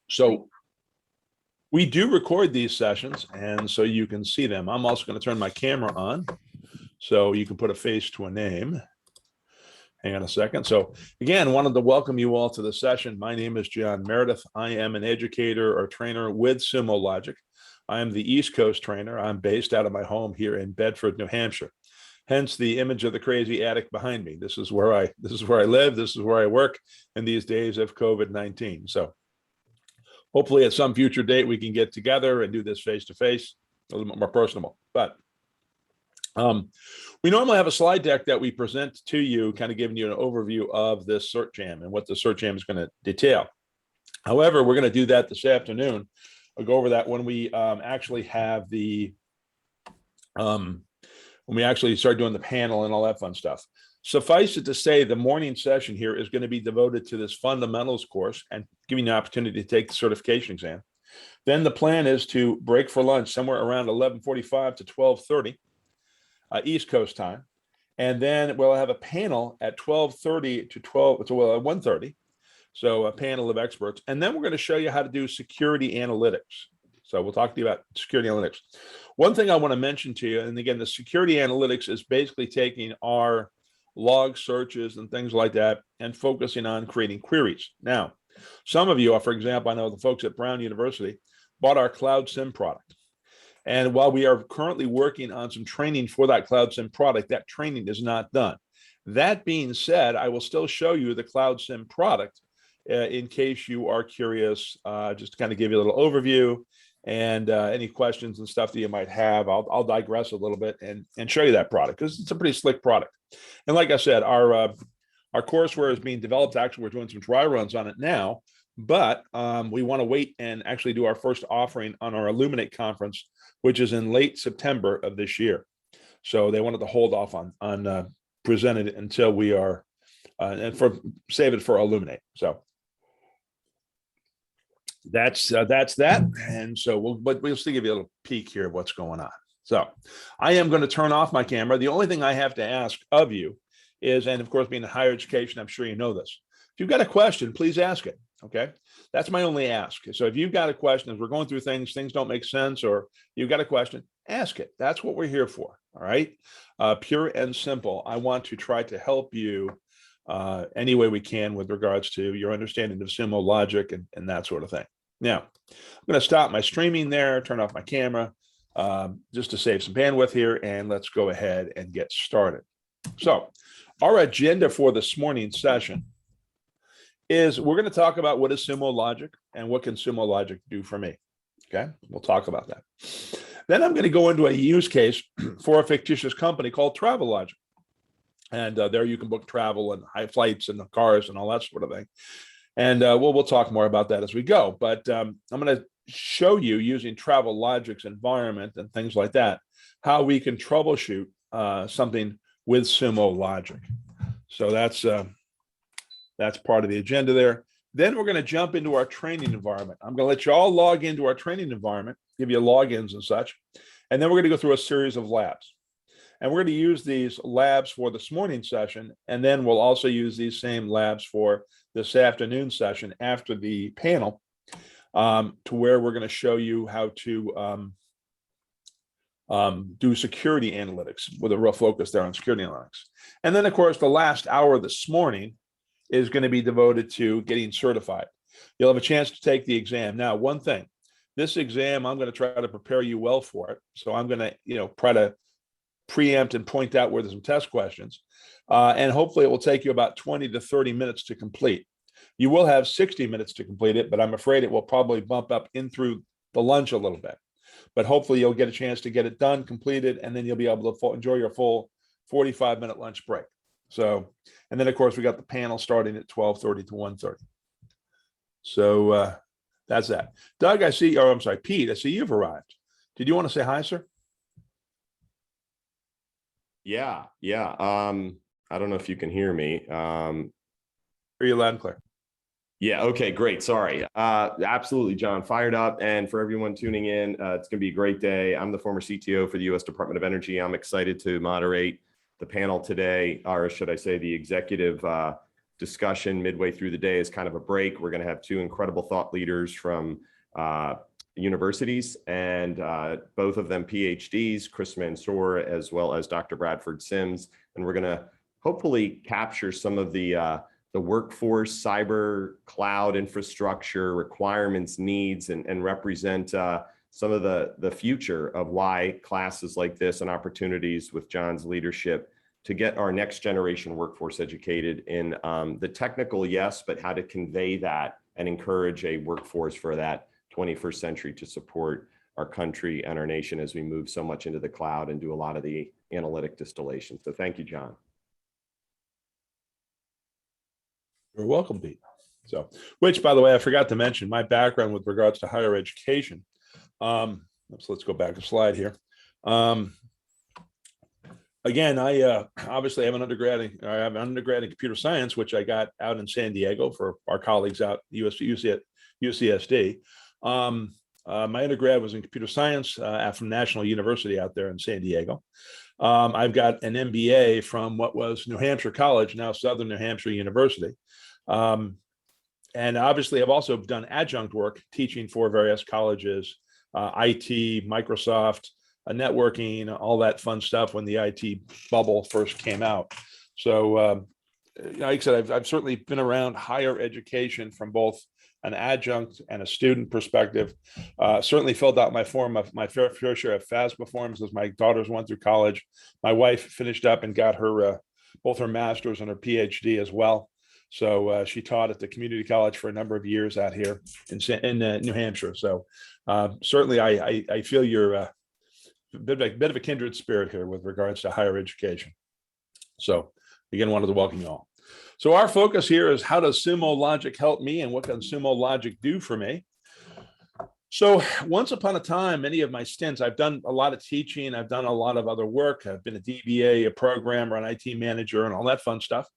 So we do record these sessions, and so you can see them. I'm also going to turn my camera on so you can put a face to a name. Hang on a second. So again, wanted to welcome you all to the session. My name is John Meredith. I am an educator or trainer with Sumo Logic. I am the East Coast trainer. I'm based out of my home here in Bedford, New Hampshire. Hence the image of the crazy attic behind me. This is where I live. This is where I work in these days of COVID-19. So hopefully at some future date, we can get together and do this face-to-face, a little bit more personable. But we normally have a slide deck that we present to you, kind of giving you an overview of this Cert Jam and what the Cert Jam is going to detail. However, we're going to do that this afternoon. I'll go over that when we actually have the, when we actually start doing the panel and all that fun stuff. Suffice it to say, the morning session here is going to be devoted to this fundamentals course and giving you an opportunity to take the certification exam. Then the plan is to break for lunch somewhere around 11:45 to 12:30 East Coast time. And then we'll have a panel at 12:30 to 1:30. So a panel of experts. And then we're going to show you how to do security analytics. So we'll talk to you about security analytics. One thing I want to mention to you, and again, the security analytics is basically taking our log searches and things like that and focusing on creating queries. Now, some of you, for example, I know the folks at Brown University bought our Cloud SIM product. And while we are currently working on some training for that Cloud SIM product, that training is not done. That being said, I will still show you the Cloud SIM product in case you are curious, just to kind of give you a little overview and any questions and stuff that you might have. I'll digress a little bit and show you that product because it's a pretty slick product. And like I said, our courseware is being developed. Actually, we're doing some dry runs on it now, but we want to wait and actually do our first offering on our Illuminate conference, which is in late September of this year. So they wanted to hold off on presenting it until we are, and save it for Illuminate. So that's that. And so but we'll still give you a little peek here of what's going on. So I am going to turn off my camera. The only thing I have to ask of you is, and of course, being in higher education, I'm sure you know this. If you've got a question, please ask it. Okay. That's my only ask. So if you've got a question, as we're going through things don't make sense, or you've got a question, ask it. That's what we're here for. All right. Pure and simple. I want to try to help you any way we can with regards to your understanding of Sumo Logic and that sort of thing. Now, I'm going to stop my streaming there, turn off my camera, just to save some bandwidth here, and let's go ahead and get started. So our agenda for this morning's session is we're going to talk about what is Sumo Logic and what can Sumo Logic do for me. Okay, we'll talk about that. Then I'm going to go into a use case for a fictitious company called Travel Logic. And there you can book travel and high flights and cars and all that sort of thing. And we'll talk more about that as we go. But I'm going to show you, using Travel Logic's environment and things like that, how we can troubleshoot something with Sumo Logic. So that's part of the agenda there. Then we're going to jump into our training environment. I'm going to let you all log into our training environment, give you logins and such. And then we're going to go through a series of labs. And we're going to use these labs for this morning session. And then we'll also use these same labs for this afternoon session after the panel, to where we're going to show you how to do security analytics with a real focus there on security analytics. And then, of course, the last hour this morning is going to be devoted to getting certified. You'll have a chance to take the exam. Now, one thing, this exam, I'm going to try to prepare you well for it. So I'm going to, try to preempt and point out where there's some test questions. And hopefully it will take you about 20 to 30 minutes to complete. You will have 60 minutes to complete it, but I'm afraid it will probably bump up in through the lunch a little bit. But hopefully you'll get a chance to get it done, completed, and then you'll be able to enjoy your full 45-minute lunch break. So, and then of course we got the panel starting at 12:30 to 1:30. So that's that. Doug, I see, or I'm sorry, Pete, I see you've arrived. Did you want to say hi, sir? Yeah. I don't know if you can hear me. Hear you loud and clear. Yeah. Okay, great. Sorry. Absolutely, John. Fired up. And for everyone tuning in, it's going to be a great day. I'm the former CTO for the U.S. Department of Energy. I'm excited to moderate the panel today, or should I say the executive discussion midway through the day as kind of a break. We're going to have two incredible thought leaders from universities, and both of them PhDs, Chris Mansour as well as Dr. Bradford Sims. And we're going to hopefully capture some of the workforce, cyber, cloud infrastructure requirements, needs, and represent some of the future of why classes like this and opportunities with John's leadership to get our next generation workforce educated in the technical, yes, but how to convey that and encourage a workforce for that 21st century to support our country and our nation as we move so much into the cloud and do a lot of the analytic distillation. So thank you, John. You're welcome, Pete. So, which, by the way, I forgot to mention my background with regards to higher education. Let's go back a slide here. Again, I obviously have an undergrad in computer science, which I got out in San Diego for our colleagues out UCSD. My undergrad was in computer science from National University out there in San Diego. I've got an MBA from what was New Hampshire College, now Southern New Hampshire University. And obviously, I've also done adjunct work teaching for various colleges, IT, Microsoft, networking, all that fun stuff when the IT bubble first came out. So, like I said, I've certainly been around higher education from both an adjunct and a student perspective. Certainly filled out my fair share of FAFSA forms as my daughters went through college. My wife finished up and got her both her master's and her PhD as well. So she taught at the community college for a number of years out here in New Hampshire. So certainly I feel you're a bit of a kindred spirit here with regards to higher education. So again, wanted to welcome you all. So our focus here is how does Sumo Logic help me and what can Sumo Logic do for me? So once upon a time, many of my stints, I've done a lot of teaching. I've done a lot of other work. I've been a DBA, a programmer, an IT manager, and all that fun stuff.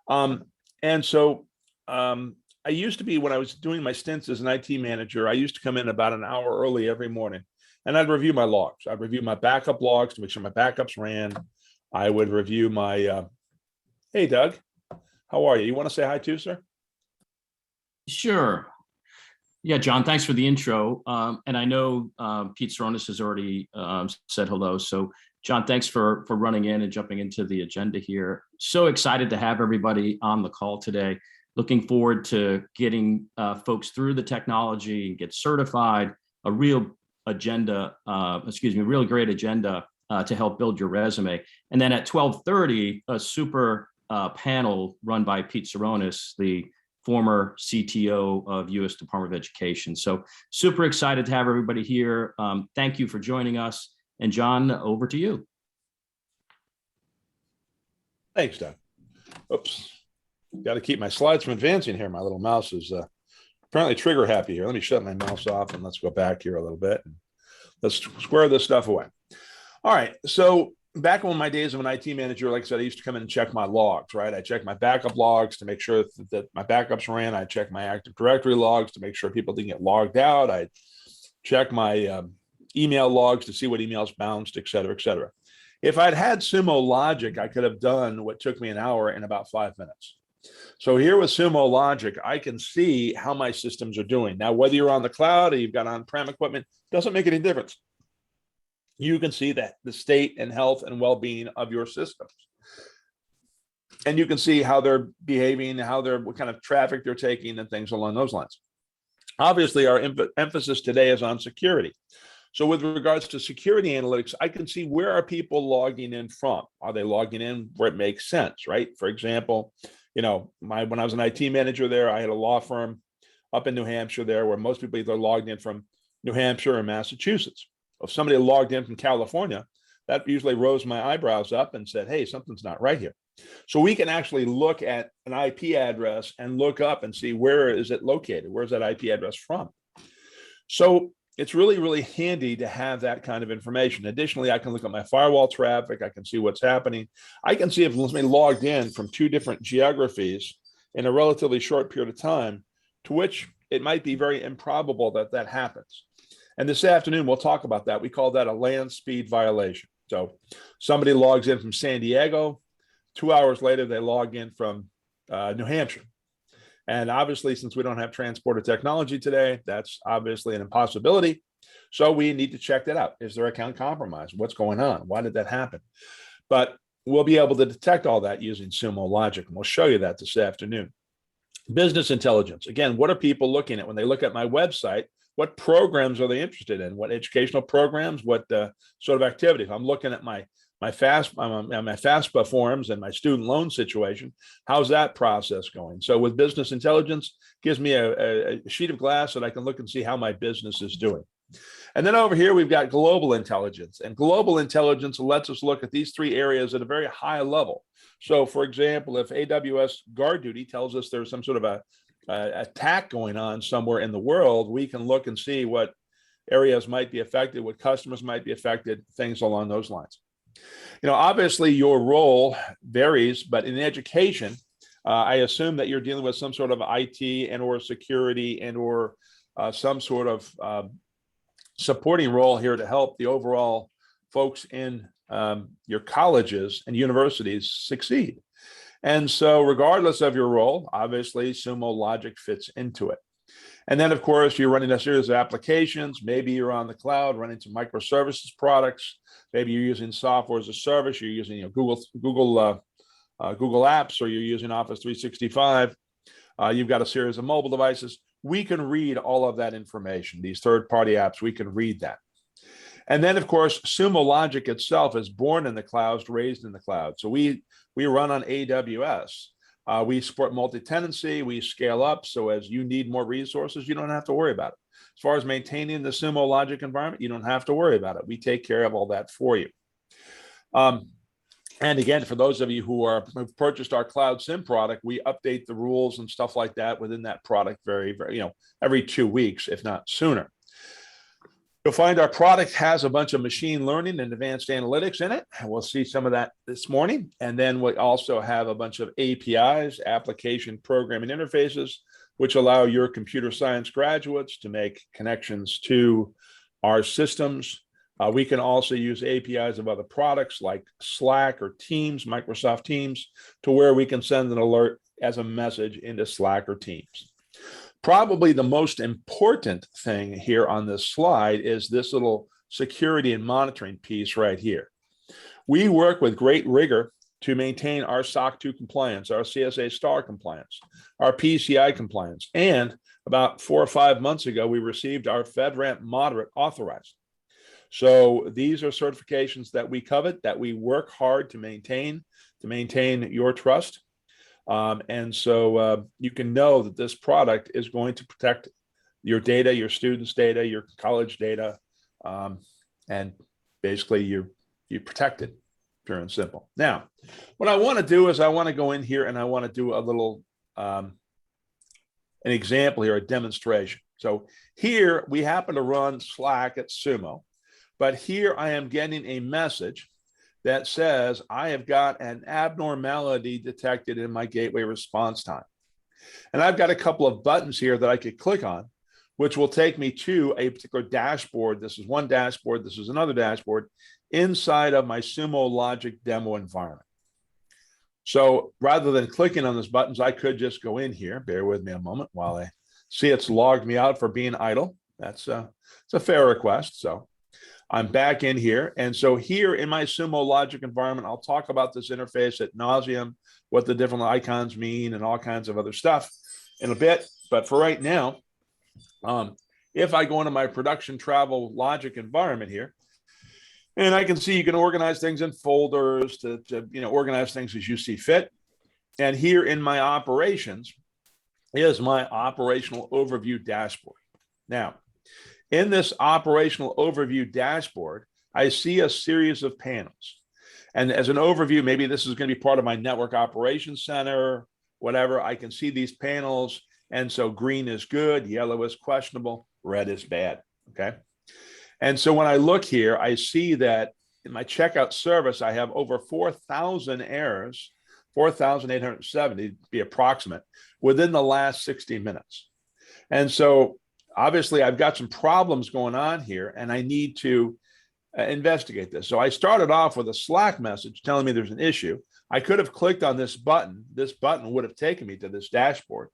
And so I used to be, when I was doing my stints as an IT manager, I used to come in about an hour early every morning and I'd review my logs. I'd review my backup logs to make sure my backups ran. I would review my, hey, Doug, how are you? You want to say hi too, sir? Sure. Yeah, John, thanks for the intro. And I know Pete Saronis has already said hello. So John, thanks for running in and jumping into the agenda here. So excited to have everybody on the call today. Looking forward to getting folks through the technology, get certified, a real agenda, real great agenda to help build your resume. And then at 12:30, a super panel run by Pete Saronis, the former CTO of U.S. Department of Education. So super excited to have everybody here. Thank you for joining us. And John, over to you. Thanks, Doug. Oops. Got to keep my slides from advancing here. My little mouse is apparently trigger happy here. Let me shut my mouse off and let's go back here a little bit. Let's square this stuff away. All right. So back in my days of an IT manager, like I said, I used to come in and check my logs, right? I check my backup logs to make sure that my backups ran. I check my Active Directory logs to make sure people didn't get logged out. I check my email logs to see what emails bounced, et cetera, et cetera. If I'd had Sumo Logic, I could have done what took me an hour in about 5 minutes. So here with Sumo Logic, I can see how my systems are doing. Now, whether you're on the cloud or you've got on-prem equipment, doesn't make any difference. You can see that the state and health and well-being of your systems. And you can see how they're behaving, what kind of traffic they're taking and things along those lines. Obviously, our emphasis today is on security. So with regards to security analytics, I can see where are people logging in from? Are they logging in where it makes sense, right? For example, when I was an IT manager there, I had a law firm up in New Hampshire there where most people either logged in from New Hampshire or Massachusetts. If somebody logged in from California, that usually rose my eyebrows up and said, hey, something's not right here. So we can actually look at an IP address and look up and see where is it located? Where's that IP address from? So it's really, really handy to have that kind of information. Additionally, I can look at my firewall traffic. I can see what's happening. I can see if somebody logged in from 2 different geographies in a relatively short period of time, to which it might be very improbable that that happens. And this afternoon, we'll talk about that. We call that a land speed violation. So somebody logs in from San Diego. 2 hours later, they log in from New Hampshire. And obviously, since we don't have transporter technology today, that's obviously an impossibility. So we need to check that out. Is their account compromised? What's going on? Why did that happen? But we'll be able to detect all that using Sumo Logic, and we'll show you that this afternoon. Business intelligence. Again, what are people looking at when they look at my website? What programs are they interested in? What educational programs? What sort of activities? I'm looking at my FAFSA forms and my student loan situation. How's that process going? So with business intelligence, gives me a sheet of glass that I can look and see how my business is doing. And then over here, we've got global intelligence. And global intelligence lets us look at these three areas at a very high level. So for example, if AWS Guard Duty tells us there's some sort of a attack going on somewhere in the world, we can look and see what areas might be affected, what customers might be affected, things along those lines. Obviously your role varies, but in education, I assume that you're dealing with some sort of IT and or security and or some sort of supporting role here to help the overall folks in your colleges and universities succeed. And so regardless of your role, obviously Sumo Logic fits into it. And then of course, you're running a series of applications. Maybe you're on the cloud running some microservices products. Maybe you're using software as a service. You're using Google Apps, or you're using Office 365. You've got a series of mobile devices. We can read all of that information. These third-party apps, we can read that. And then, of course, Sumo Logic itself is born in the clouds, raised in the cloud. So we run on AWS. We support multi-tenancy. We scale up. So as you need more resources, you don't have to worry about it. As far as maintaining the Sumo Logic environment, you don't have to worry about it. We take care of all that for you. And again, for those of you who've purchased our Cloud SIM product, we update the rules and stuff like that within that product very, every 2 weeks, if not sooner. You'll find our product has a bunch of machine learning and advanced analytics in it. And we'll see some of that this morning. And then we also have a bunch of APIs, application programming interfaces, which allow your computer science graduates to make connections to our systems. We can also use APIs of other products like Slack or Teams, Microsoft Teams, to where we can send an alert as a message into Slack or Teams. Probably the most important thing here on this slide is this little security and monitoring piece right here. We work with great rigor to maintain our SOC 2 compliance, our CSA STAR compliance, our PCI compliance, and about 4 or 5 months ago, we received our FedRAMP moderate authorized. So these are certifications that we covet, that we work hard to maintain your trust. And so you can know that this product is going to protect your data, your students' data, your college data, and basically you protect it, pure and simple. Now, what I want to do is I want to go in here and I want to do a little an example here, a demonstration. So here we happen to run Slack at Sumo, but here I am getting a message that says I have got an abnormality detected in my gateway response time. And I've got a couple of buttons here that I could click on, which will take me to a particular dashboard. This is one dashboard. This is another dashboard inside of my Sumo Logic demo environment. So rather than clicking on those buttons, I could just go in here. Bear with me a moment while I see it's logged me out for being idle. It's a fair request. So I'm back in here. And so here in my Sumo Logic environment, I'll talk about this interface ad nauseum, what the different icons mean and all kinds of other stuff in a bit. But for right now, if I go into my production travel logic environment here, and I can see you can organize things in folders to organize things as you see fit. And here in my operations is my operational overview dashboard. Now, in this operational overview dashboard, I see a series of panels. And as an overview, maybe this is going to be part of my network operations center, whatever. I can see these panels. And so green is good, yellow is questionable, red is bad, okay? And so when I look here, I see that in my checkout service, I have over 4,000 errors, 4,870 to be approximate, within the last 60 minutes. And so obviously, I've got some problems going on here, and I need to investigate this. So I started off with a Slack message telling me there's an issue. I could have clicked on this button. This button would have taken me to this dashboard,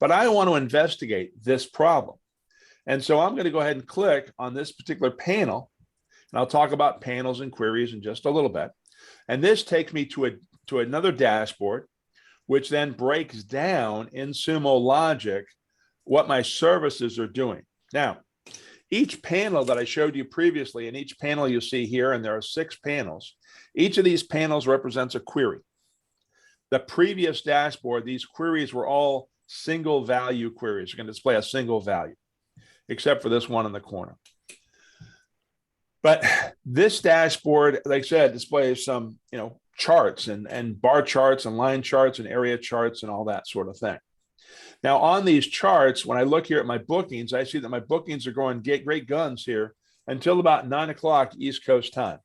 but I want to investigate this problem. And so I'm going to go ahead and click on this particular panel, and I'll talk about panels and queries in just a little bit. And this takes me to another dashboard, which then breaks down in Sumo Logic what my services are doing. Now, each panel that I showed you previously, and each panel you see here, and there are 6 panels, each of these panels represents a query. The previous dashboard, these queries were all single value queries. You're going to display a single value, except for this one in the corner. But this dashboard, like I said, displays some, charts and bar charts and line charts and area charts and all that sort of thing. Now, on these charts, when I look here at my bookings, I see that my bookings are going great guns here until about 9 o'clock East Coast time.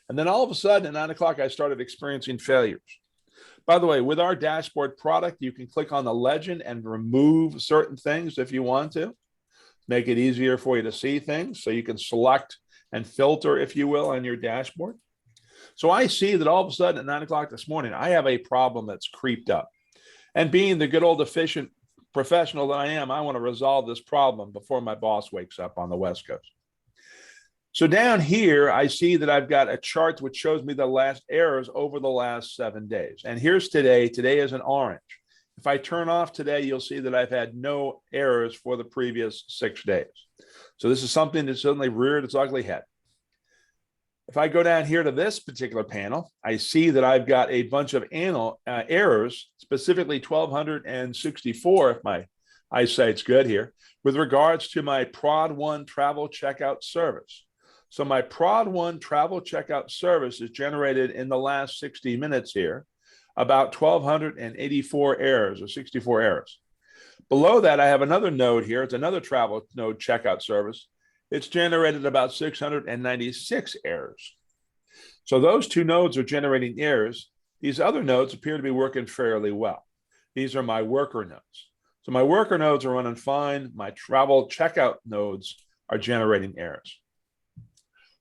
And then all of a sudden at 9 o'clock, I started experiencing failures. By the way, with our dashboard product, you can click on the legend and remove certain things if you want to. Make it easier for you to see things. So you can select and filter, if you will, on your dashboard. So I see that all of a sudden at 9 o'clock this morning, I have a problem that's creeped up. And being the good old efficient professional that I am, I want to resolve this problem before my boss wakes up on the West Coast. So down here, I see that I've got a chart which shows me the last errors over the last 7 days. And here's today. Today is an orange. If I turn off today, you'll see that I've had no errors for the previous 6 days. So this is something that suddenly reared its ugly head. If I go down here to this particular panel, I see that I've got a bunch of errors, specifically 1,264, if my eyesight's good here, with regards to my Prod 1 travel checkout service. So my Prod 1 travel checkout service is generated in the last 60 minutes here, about 1,284 errors or 64 errors. Below that, I have another node here. It's another travel node checkout service. It's generated about 696 errors. So those 2 nodes are generating errors. These other nodes appear to be working fairly well. These are my worker nodes. So my worker nodes are running fine. My travel checkout nodes are generating errors.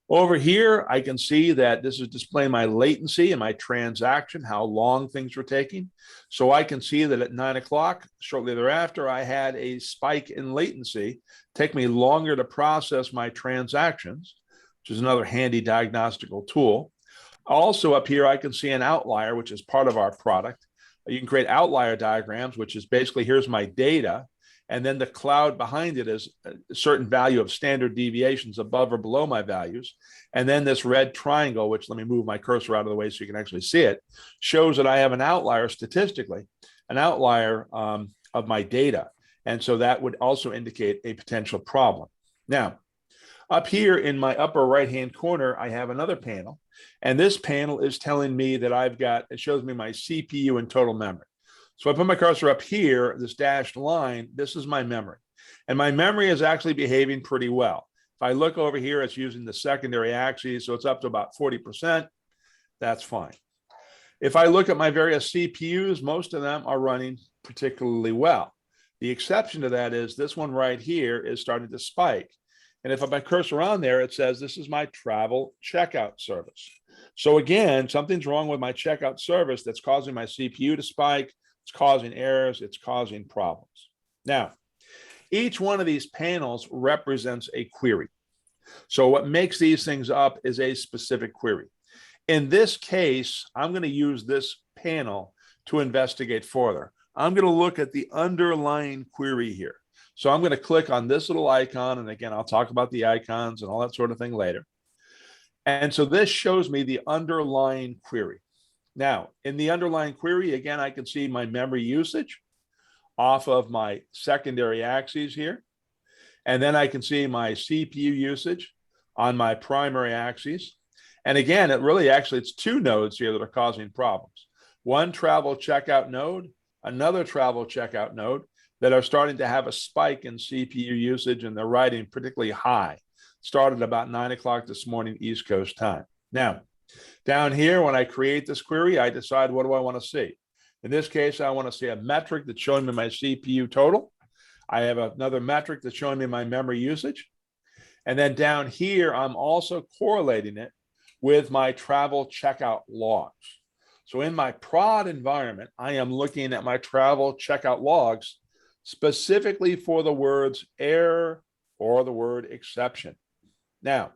Over here, I can see that this is displaying my latency and my transaction, how long things were taking. So I can see that at 9 o'clock, shortly thereafter, I had a spike in latency, take me longer to process my transactions, which is another handy diagnostical tool. Also up here, I can see an outlier, which is part of our product. You can create outlier diagrams, which is basically, here's my data. And then the cloud behind it is a certain value of standard deviations above or below my values. And then this red triangle, which let me move my cursor out of the way so you can actually see it, shows that I have an outlier statistically, an outlier of my data. And so that would also indicate a potential problem. Now, up here in my upper right-hand corner, I have another panel. And this panel is telling me that it shows me my CPU and total memory. So I put my cursor up here, this dashed line, this is my memory. And my memory is actually behaving pretty well. If I look over here, it's using the secondary axes, so it's up to about 40%. That's fine. If I look at my various CPUs, most of them are running particularly well. The exception to that is this one right here is starting to spike. And if I put my cursor on there, it says this is my travel checkout service. So again, something's wrong with my checkout service that's causing my CPU to spike. It's causing errors, it's causing problems. Now, each one of these panels represents a query. So what makes these things up is a specific query. In this case, I'm going to use this panel to investigate further. I'm going to look at the underlying query here. So I'm going to click on this little icon. And again, I'll talk about the icons and all that sort of thing later. And so this shows me the underlying query. Now, in the underlying query, again, I can see my memory usage off of my secondary axes here. And then I can see my CPU usage on my primary axes. And again, it's 2 nodes here that are causing problems. One travel checkout node, another travel checkout node that are starting to have a spike in CPU usage, and they're riding particularly high. Started about 9 o'clock this morning, East Coast time. Now, down here, when I create this query, I decide what do I want to see. In this case, I want to see a metric that's showing me my CPU total. I have another metric that's showing me my memory usage. And then down here, I'm also correlating it with my travel checkout logs. So in my prod environment, I am looking at my travel checkout logs specifically for the words error or the word exception. Now,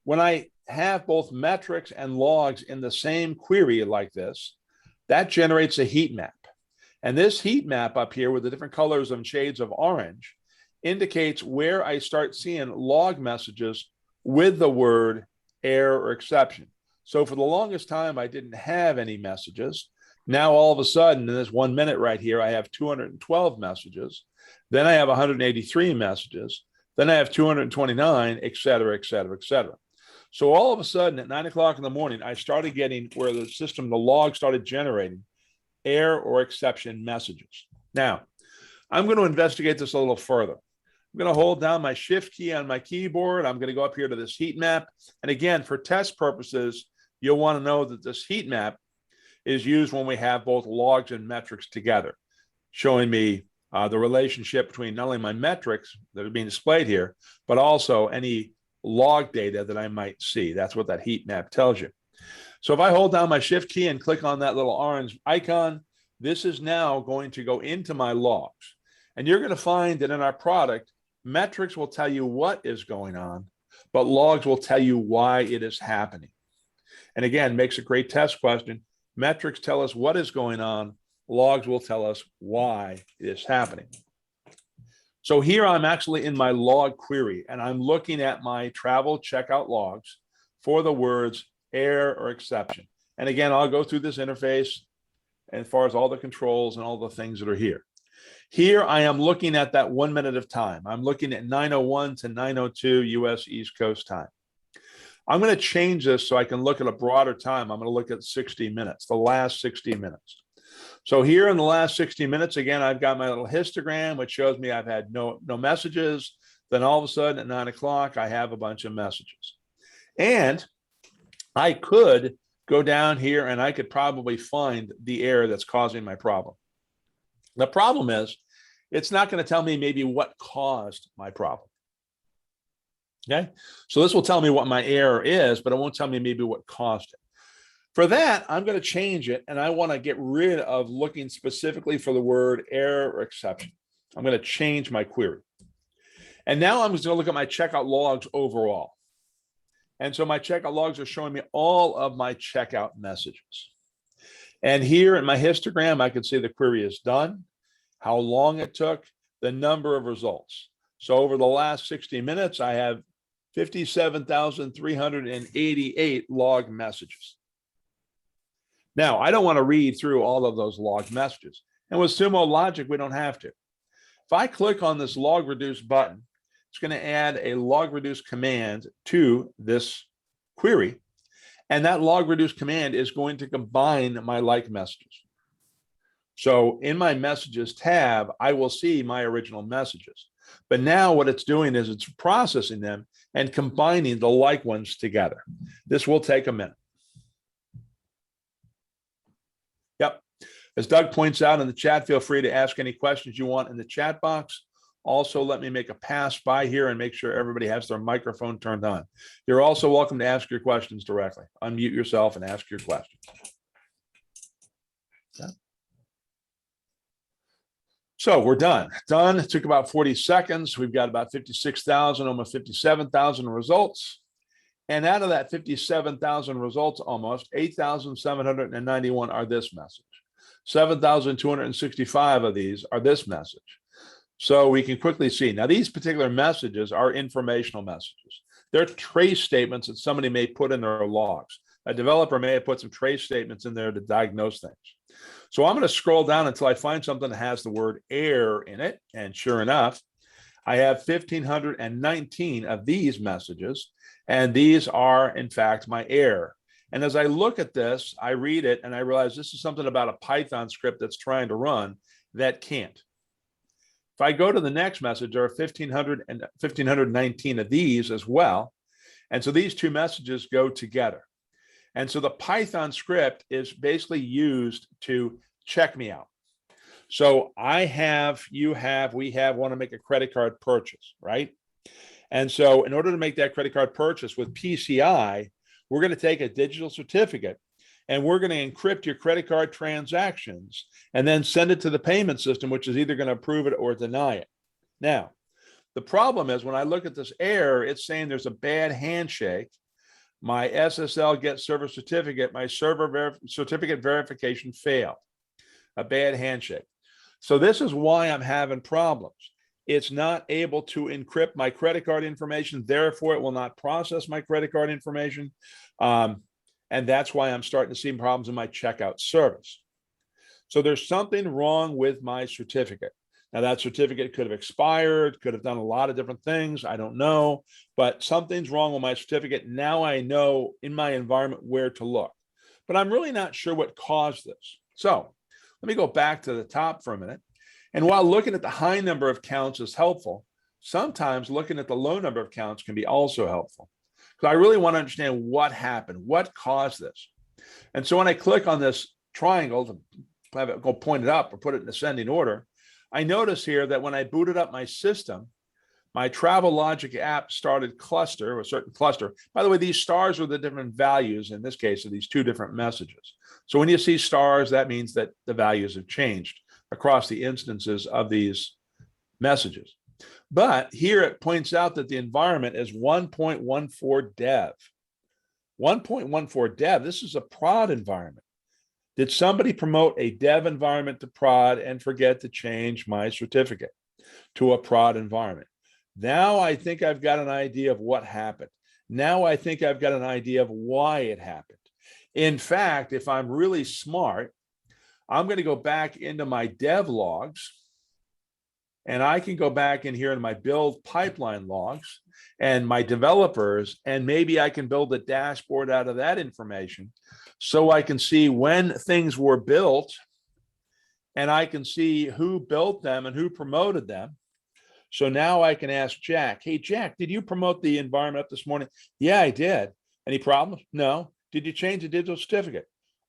when I have both metrics and logs in the same query like this, that generates a heat map. And this heat map up here with the different colors and shades of orange indicates where I start seeing log messages with the word error or exception. So for the longest time, I didn't have any messages. Now, all of a sudden, in this 1 minute right here, I have 212 messages. Then I have 183 messages. Then I have 229, et cetera, et cetera, et cetera. So all of a sudden, at 9 o'clock in the morning, I started getting where the system, the log started generating error or exception messages. Now, I'm going to investigate this a little further. I'm going to hold down my shift key on my keyboard. I'm going to go up here to this heat map. And again, for test purposes, you'll want to know that this heat map is used when we have both logs and metrics together, showing me the relationship between not only my metrics that are being displayed here, but also any log data that I might see. That's what that heat map tells you. So if I hold down my shift key and click on that little orange icon, this is now going to go into my logs. And you're going to find that in our product, metrics will tell you what is going on, but logs will tell you why it is happening. And again, makes a great test question. Metrics tell us what is going on. Logs will tell us why it is happening. So here I'm actually in my log query, and I'm looking at my travel checkout logs for the words error or exception. And again, I'll go through this interface as far as all the controls and all the things that are here. Here I am looking at that 1 minute of time. I'm looking at 9:01 to 9:02 US East Coast time. I'm going to change this so I can look at a broader time. I'm going to look at 60 minutes, the last 60 minutes. So here in the last 60 minutes, again, I've got my little histogram, which shows me I've had no messages. Then all of a sudden at 9 o'clock, I have a bunch of messages. And I could go down here and I could probably find the error that's causing my problem. The problem is it's not going to tell me maybe what caused my problem. Okay, so this will tell me what my error is, but it won't tell me maybe what caused it. For that, I'm going to change it, and I want to get rid of looking specifically for the word error or exception. I'm going to change my query. And now I'm just going to look at my checkout logs overall. And so my checkout logs are showing me all of my checkout messages. And here in my histogram, I can see the query is done, how long it took, the number of results. So over the last 60 minutes, I have 57,388 log messages. Now, I don't want to read through all of those log messages. And with Sumo Logic, we don't have to. If I click on this log reduce button, it's going to add a log reduce command to this query. And that log reduce command is going to combine my like messages. So in my messages tab, I will see my original messages. But now what it's doing is it's processing them and combining the like ones together. This will take a minute. Yep. As Doug points out in the chat, feel free to ask any questions you want in the chat box. Also, let me make a pass by here and make sure everybody has their microphone turned on. You're also welcome to ask your questions directly. Unmute yourself and ask your questions. Yeah. So we're done. Done. It took about 40 seconds. We've got about 56,000, almost 57,000 results. And out of that 57,000 results, almost 8,791 are this message. 7,265 of these are this message. So we can quickly see. Now, these particular messages are informational messages. They're trace statements that somebody may put in their logs. A developer may have put some trace statements in there to diagnose things. So I'm going to scroll down until I find something that has the word error in it. And sure enough, I have 1,519 of these messages. And these are, in fact, my error. And as I look at this, I read it and I realize this is something about a Python script that's trying to run that can't. If I go to the next message, there are 1,519 of these as well. And so these two messages go together. And so the Python script is basically used to check me out. So I have, you have, we have, want to make a credit card purchase, right? And so in order to make that credit card purchase with PCI, we're going to take a digital certificate and we're going to encrypt your credit card transactions and then send it to the payment system, which is either going to approve it or deny it. Now, the problem is when I look at this error, it's saying there's a bad handshake. My SSL get server certificate, my certificate verification failed. A bad handshake. So this is why I'm having problems. It's not able to encrypt my credit card information. Therefore, it will not process my credit card information. And that's why I'm starting to see problems in my checkout service. So there's something wrong with my certificate. Now that certificate could have expired, could have done a lot of different things. I don't know, but something's wrong with my certificate. Now I know in my environment where to look, but I'm really not sure what caused this. So let me go back to the top for a minute. And while looking at the high number of counts is helpful, sometimes looking at the low number of counts can be also helpful. Because I really want to understand what happened, what caused this. And so when I click on this triangle to have it go point it up or put it in ascending order, I notice here that when I booted up my system, my Travel Logic app started cluster, a certain cluster. By the way, these stars are the different values in this case of these two different messages. So when you see stars, that means that the values have changed across the instances of these messages. But here it points out that the environment is 1.14 dev. 1.14 dev, this is a prod environment. Did somebody promote a dev environment to prod and forget to change my certificate to a prod environment? Now I think I've got an idea of what happened. Now I think I've got an idea of why it happened. In fact, if I'm really smart, I'm going to go back into my dev logs, and I can go back in here in my build pipeline logs and my developers, and maybe I can build a dashboard out of that information so I can see when things were built, and I can see who built them and who promoted them. So now I can ask Jack, hey, Jack, did you promote the environment up this morning? Yeah, I did. Any problems? No. Did you change the digital certificate?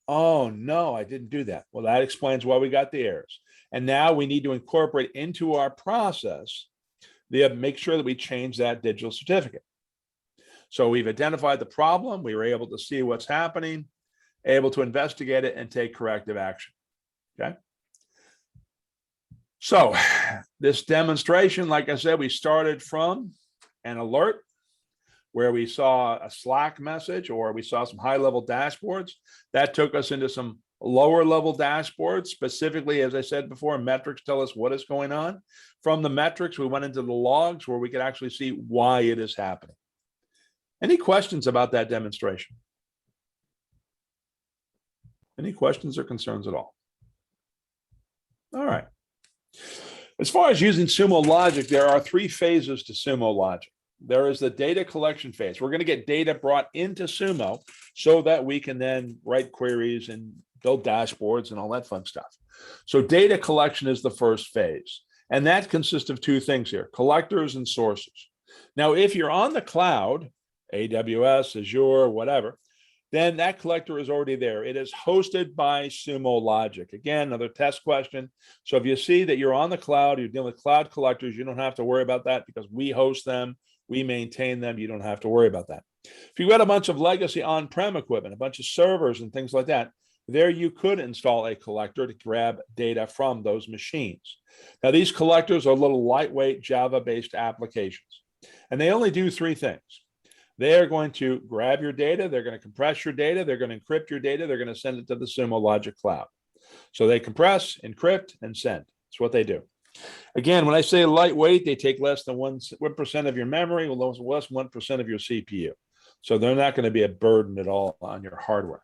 Oh, no, I didn't do that. Well, that explains why we got the errors. And now we need to incorporate into our process, make sure that we change that digital certificate. So we've identified the problem. We were able to see what's happening, able to investigate it and take corrective action. Okay. So this demonstration, like I said, we started from an alert where we saw a Slack message or we saw some high-level dashboards. That took us into some lower-level dashboards. Specifically, as I said before, metrics tell us what is going on. From the metrics, we went into the logs where we could actually see why it is happening. Any questions about that demonstration? Any questions or concerns at all? All right. As far as using Sumo Logic, there are three phases to Sumo Logic. There is the data collection phase. We're going to get data brought into Sumo so that we can then write queries and build dashboards and all that fun stuff. So data collection is the first phase. And that consists of two things here, collectors and sources. Now, if you're on the cloud, AWS, Azure, whatever, then that collector is already there. It is hosted by Sumo Logic. Again, another test question. So if you see that you're on the cloud, you're dealing with cloud collectors, you don't have to worry about that because we host them, we maintain them, you don't have to worry about that. If you've got a bunch of legacy on-prem equipment, a bunch of servers and things like that, there you could install a collector to grab data from those machines. Now, these collectors are little lightweight Java-based applications, and they only do three things. They are going to grab your data, they're going to compress your data, they're going to encrypt your data, they're going to send it to the Sumo Logic cloud. So they compress, encrypt, and send. That's what they do. Again, when I say lightweight, they take less than 1% of your memory, less than 1% of your CPU. So they're not going to be a burden at all on your hardware.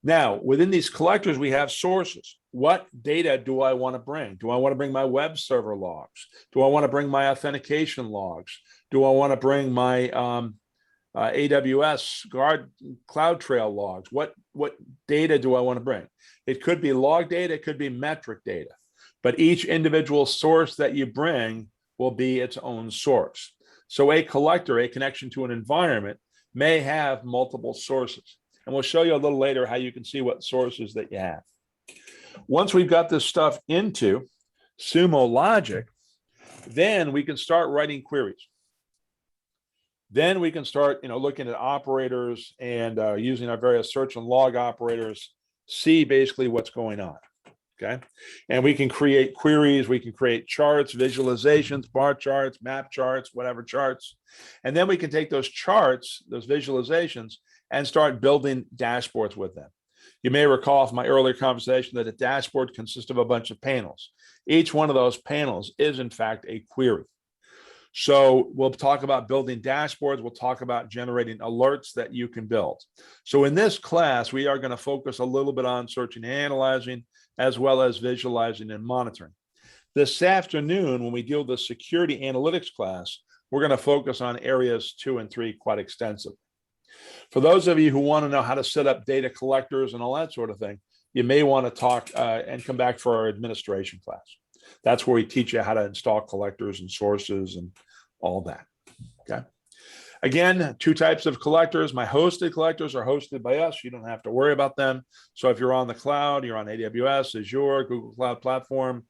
Now, within these collectors, we have sources. What data do I want to bring? Do I want to bring my web server logs? Do I want to bring my authentication logs? Do I want to bring my AWS CloudTrail logs? What data do I want to bring? It could be log data, it could be metric data, but each individual source that you bring will be its own source. So a collector, a connection to an environment, may have multiple sources. And we'll show you a little later how you can see what sources that you have. Once we've got this stuff into Sumo Logic, then we can start writing queries. Then we can start, looking at operators and using our various search and log operators, see basically what's going on. Okay. And we can create queries, we can create charts, visualizations, bar charts, map charts, whatever charts. And then we can take those charts, those visualizations, and start building dashboards with them. You may recall from my earlier conversation that a dashboard consists of a bunch of panels. Each one of those panels is in fact a query. So we'll talk about building dashboards. We'll talk about generating alerts that you can build. So in this class, we are going to focus a little bit on searching and analyzing, as well as visualizing and monitoring. This afternoon, when we deal with the security analytics class, we're going to focus on areas 2 and 3 quite extensively. For those of you who want to know how to set up data collectors and all that sort of thing, you may want to talk and come back for our administration class. That's where we teach you how to install collectors and sources and all that. Okay. Again, 2 types of collectors. My hosted collectors are hosted by us. You don't have to worry about them. So if you're on the cloud, you're on AWS, Azure, Google Cloud Platform.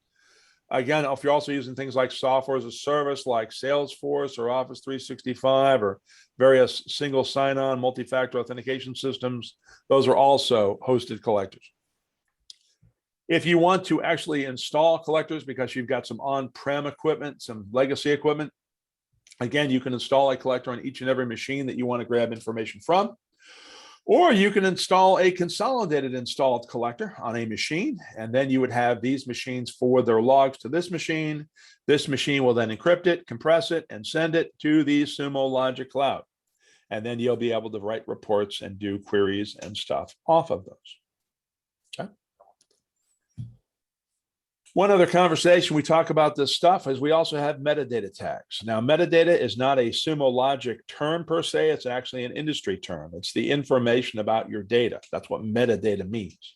Again, if you're also using things like software as a service, like Salesforce or Office 365 or various single sign-on multi-factor authentication systems, those are also hosted collectors. If you want to actually install collectors because you've got some on-prem equipment, some legacy equipment, again, you can install a collector on each and every machine that you want to grab information from, or you can install a consolidated installed collector on a machine, and then you would have these machines forward their logs to this machine. This machine will then encrypt it, compress it, and send it to the Sumo Logic cloud. And then you'll be able to write reports and do queries and stuff off of those. Okay. One other conversation we talk about this stuff is we also have metadata tags. Now, metadata is not a Sumo Logic term per se. It's actually an industry term. It's the information about your data. That's what metadata means.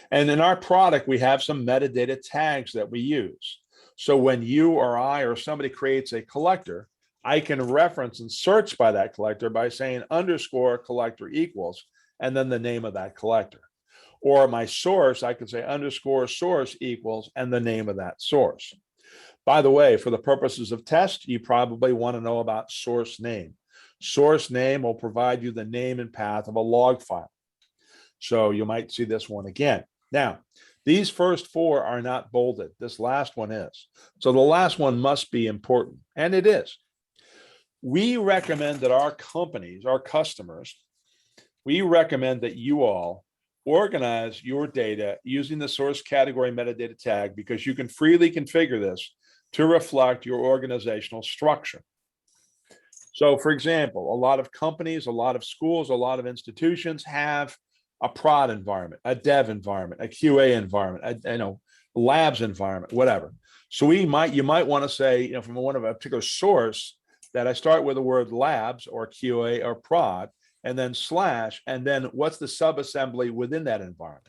And in our product, we have some metadata tags that we use. So when you or I or somebody creates a collector, I can reference and search by that collector by saying _collector equals, and then the name of that collector. Or my source, I could say _source equals and the name of that source. By the way, for the purposes of test, you probably want to know about source name. Source name will provide you the name and path of a log file. So you might see this one again. Now, these first 4 are not bolded. This last one is. So the last one must be important, and it is. We recommend that our companies, our customers, we recommend that you all organize your data using the source category metadata tag, because you can freely configure this to reflect your organizational structure. So for example, a lot of companies, a lot of schools, a lot of institutions have a prod environment, a dev environment, a QA environment, a labs environment, whatever. So you might want to say, from one of a particular source, that I start with the word labs or QA or prod, and then / and then what's the subassembly within that environment?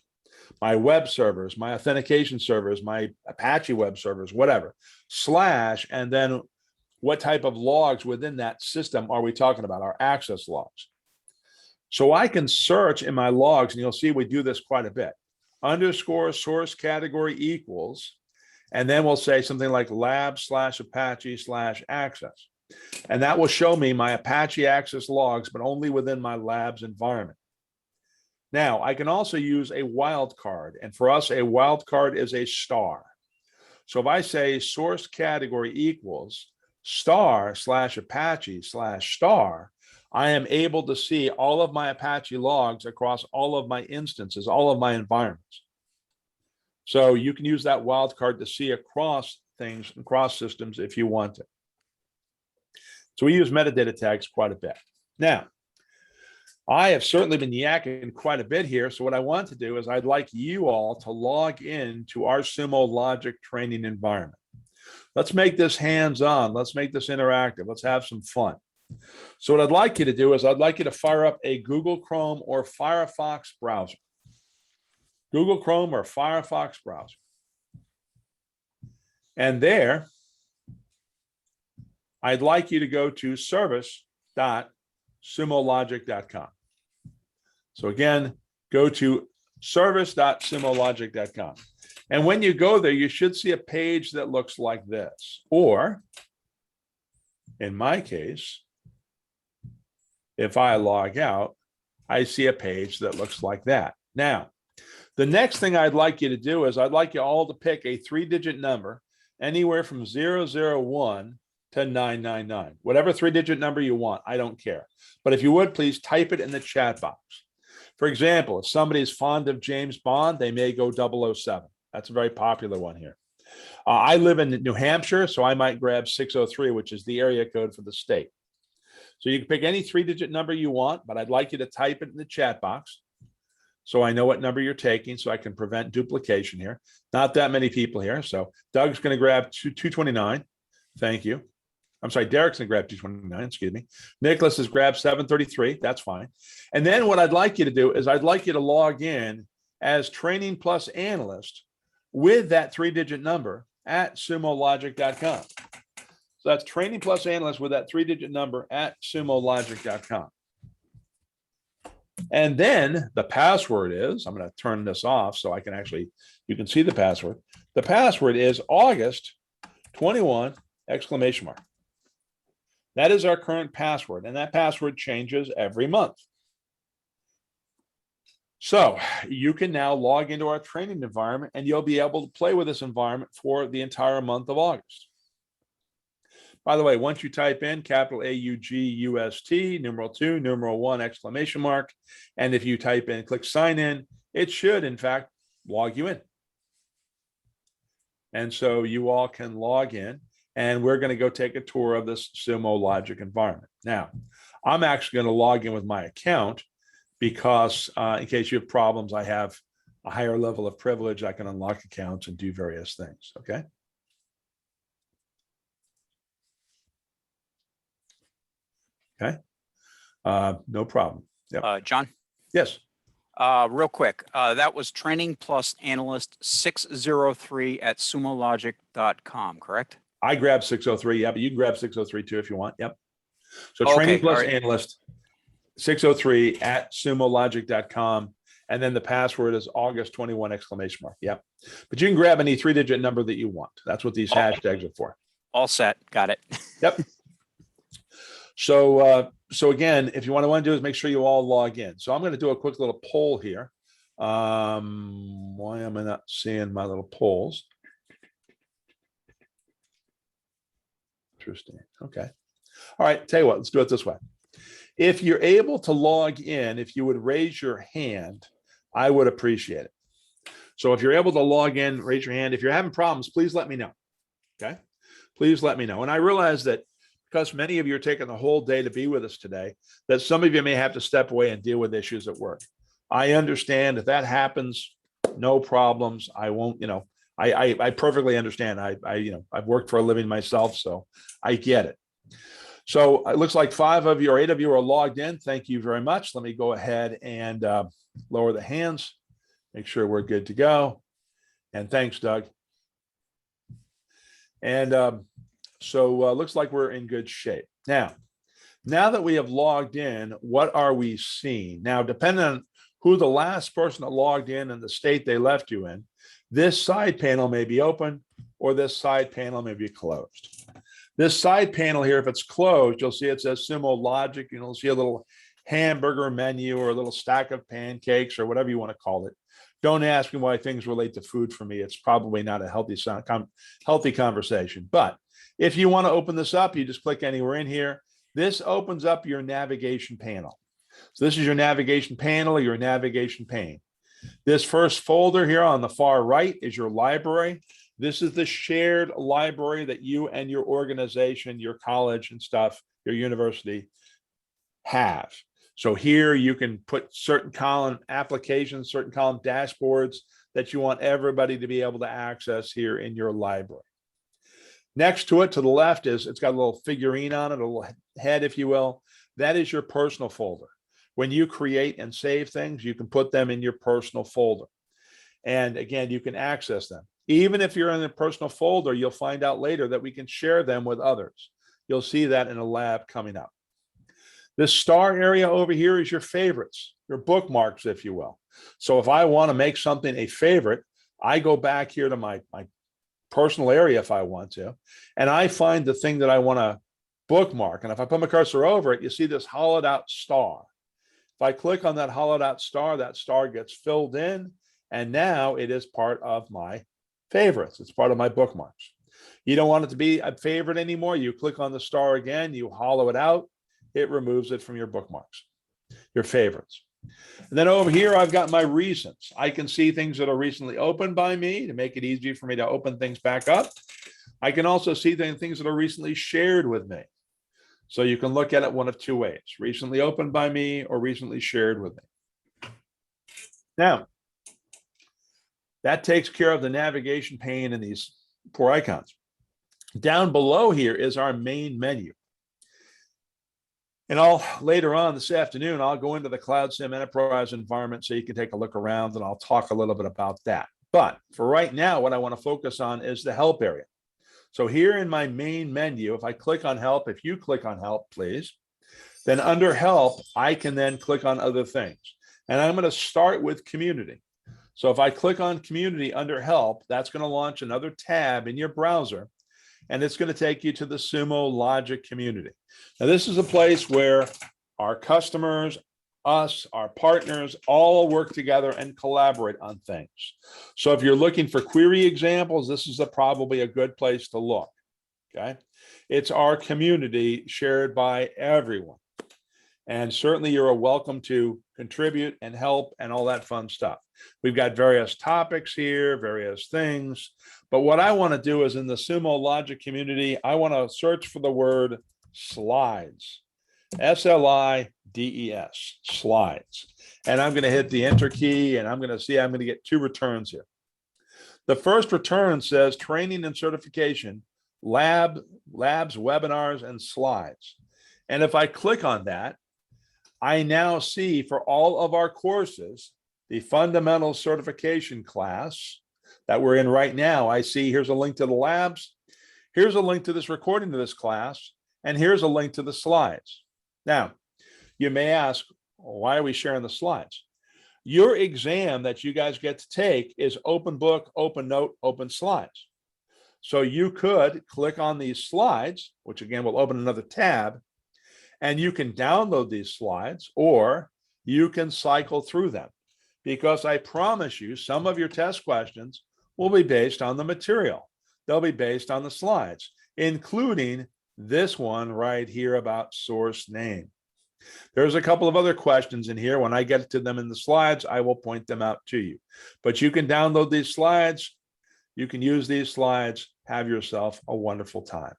My web servers, my authentication servers, my Apache web servers, whatever, / and then what type of logs within that system are we talking about? Our access logs. So I can search in my logs, and you'll see we do this quite a bit. _source category equals, and then we'll say something like lab / Apache / access. And that will show me my Apache access logs, but only within my labs environment. Now, I can also use a wildcard. And for us, a wildcard is a star. So if I say source category equals star / Apache / star, I am able to see all of my Apache logs across all of my instances, all of my environments. So you can use that wildcard to see across things, across systems if you want to. So we use metadata tags quite a bit. Now, I have certainly been yakking quite a bit here. So what I want to do is I'd like you all to log in to our Sumo Logic training environment. Let's make this hands-on. Let's make this interactive. Let's have some fun. So what I'd like you to do is I'd like you to fire up a Google Chrome or Firefox browser. Google Chrome or Firefox browser. And there, I'd like you to go to service.sumologic.com. So again, go to service.sumologic.com. And when you go there, you should see a page that looks like this. Or, in my case, if I log out, I see a page that looks like that. Now, the next thing I'd like you to do is I'd like you all to pick a 3-digit number anywhere from 001 to 999, whatever 3-digit number you want. I don't care. But if you would, please type it in the chat box. For example, if somebody is fond of James Bond, they may go 007. That's a very popular one here. I live in New Hampshire, so I might grab 603, which is the area code for the state. So you can pick any 3-digit number you want, but I'd like you to type it in the chat box so I know what number you're taking, so I can prevent duplication here. Not that many people here. So Doug's going to grab 229. Thank you. I'm sorry, Derek's going to grab 229, excuse me. Nicholas has grabbed 733. That's fine. And then what I'd like you to do is I'd like you to log in as Training Plus Analyst with that 3-digit number at sumologic.com. So that's Training Plus Analyst with that 3-digit number at sumologic.com. And then the password is, I'm going to turn this off so I can actually, you can see the password. The password is August 21 exclamation mark. That is our current password, and that password changes every month. So you can now log into our training environment and you'll be able to play with this environment for the entire month of August. By the way, once you type in capital AUGUST, numeral 2, numeral 1, exclamation mark, and if you type in, click sign in, it should in fact log you in. And so you all can log in, and we're going to go take a tour of this Sumo Logic environment. Now, I'm actually going to log in with my account because in case you have problems, I have a higher level of privilege. I can unlock accounts and do various things, okay? Okay, no problem. Yep. John, Yes. real quick, that was Training Plus Analyst 603 at sumologic.com, correct? I grabbed 603. Yeah, but you can grab 603 too if you want. Yep. So Okay, Training Plus all right. Analyst 603 at sumologic.com. And then the password is August 21 exclamation mark. Yep. But you can grab any 3-digit number that you want. That's what these hashtags are for. All set. Got it. Yep. So again, if you want to do is make sure you all log in. So I'm going to do a quick little poll here. Why am I not seeing my little polls? Interesting. Okay. All right. Tell you what, let's do it this way. If you're able to log in, if you would raise your hand, I would appreciate it. So if you're able to log in, raise your hand. If you're having problems, please let me know. Okay. Please let me know. And I realize that because many of you are taking the whole day to be with us today, that some of you may have to step away and deal with issues at work. I understand if that happens, no problems. I won't, I perfectly understand. I've worked for a living myself, so I get it. So it looks like 5 of you or 8 of you are logged in. Thank you very much. Let me go ahead and lower the hands, make sure we're good to go. And thanks, Doug. And so looks like we're in good shape. Now that we have logged in, what are we seeing? Now, depending on who the last person that logged in and the state they left you in, this side panel may be open or this side panel may be closed. This side panel here, if it's closed, you'll see it says Sumo Logic. You'll see a little hamburger menu or a little stack of pancakes or whatever you want to call it. Don't ask me why things relate to food for me. It's probably not a healthy conversation. But if you want to open this up, you just click anywhere in here. This opens up your navigation panel. So this is your navigation panel, your navigation pane. This first folder here on the far right is your library. This is the shared library that you and your organization, your college and stuff, your university have. So here you can put certain column applications, certain column dashboards that you want everybody to be able to access here in your library. Next to it, to the left, it's got a little figurine on it, a little head, if you will. That is your personal folder. When you create and save things, you can put them in your personal folder. And again, you can access them. Even if you're in a personal folder, you'll find out later that we can share them with others. You'll see that in a lab coming up. This star area over here is your favorites, your bookmarks, if you will. So if I want to make something a favorite, I go back here to my personal area if I want to, and I find the thing that I want to bookmark. And if I put my cursor over it, you see this hollowed out star. If I click on that hollowed out star, that star gets filled in, and now it is part of my favorites. It's part of my bookmarks. You don't want it to be a favorite anymore. You click on the star again, you hollow it out, it removes it from your bookmarks, your favorites. And then over here, I've got my recents. I can see things that are recently opened by me to make it easy for me to open things back up. I can also see things that are recently shared with me. So you can look at it one of two ways: recently opened by me or recently shared with me. Now, that takes care of the navigation pane in these 4 icons. Down below here is our main menu. And later on this afternoon, I'll go into the Cloud Sim Enterprise environment so you can take a look around, and I'll talk a little bit about that. But for right now, what I want to focus on is the help area. So here in my main menu, if I click on help, if you click on help, please, then under help, I can then click on other things. And I'm going to start with community. So if I click on community under help, that's going to launch another tab in your browser, and it's going to take you to the Sumo Logic community. Now, this is a place where our customers, us, our partners, all work together and collaborate on things. So if you're looking for query examples, this is probably a good place to look, okay? It's our community shared by everyone. And certainly you're welcome to contribute and help and all that fun stuff. We've got various topics here, various things. But what I want to do is in the Sumo Logic community, I want to search for the word slides, SLIDES, slides. And I'm going to hit the enter key, and I'm going to get 2 returns here. The first return says training and certification, labs, webinars, and slides. And if I click on that, I now see for all of our courses, the fundamental certification class that we're in right now. I see here's a link to the labs. Here's a link to this recording of this class. And here's a link to the slides. Now, you may ask, why are we sharing the slides? Your exam that you guys get to take is open book, open note, open slides. So you could click on these slides, which again will open another tab, and you can download these slides, or you can cycle through them, because I promise you some of your test questions will be based on the material. They'll be based on the slides, including this one right here about source name. There's a couple of other questions in here. When I get to them in the slides, I will point them out to you. But you can download these slides. You can use these slides. Have yourself a wonderful time.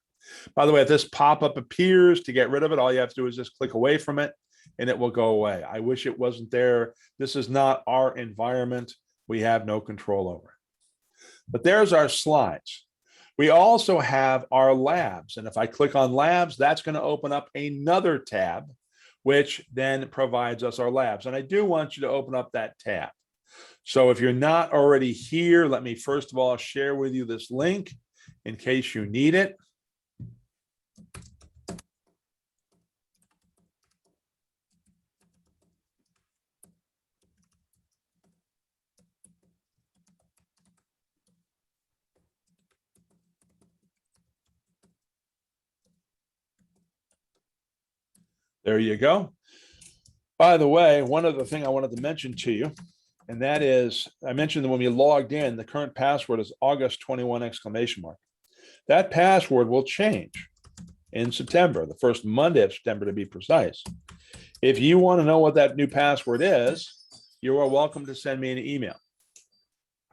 By the way, if this pop-up appears, to get rid of it, all you have to do is just click away from it and it will go away. I wish it wasn't there. This is not our environment. We have no control over it. But there's our slides. We also have our labs. And if I click on labs, that's going to open up another tab, which then provides us our labs. And I do want you to open up that tab. So if you're not already here, let me first of all share with you this link in case you need it. There you go. By the way, one other thing I wanted to mention to you, and that is, I mentioned that when we logged in, the current password is August 21 exclamation mark. That password will change in September, the first Monday of September to be precise. If you want to know what that new password is, you are welcome to send me an email,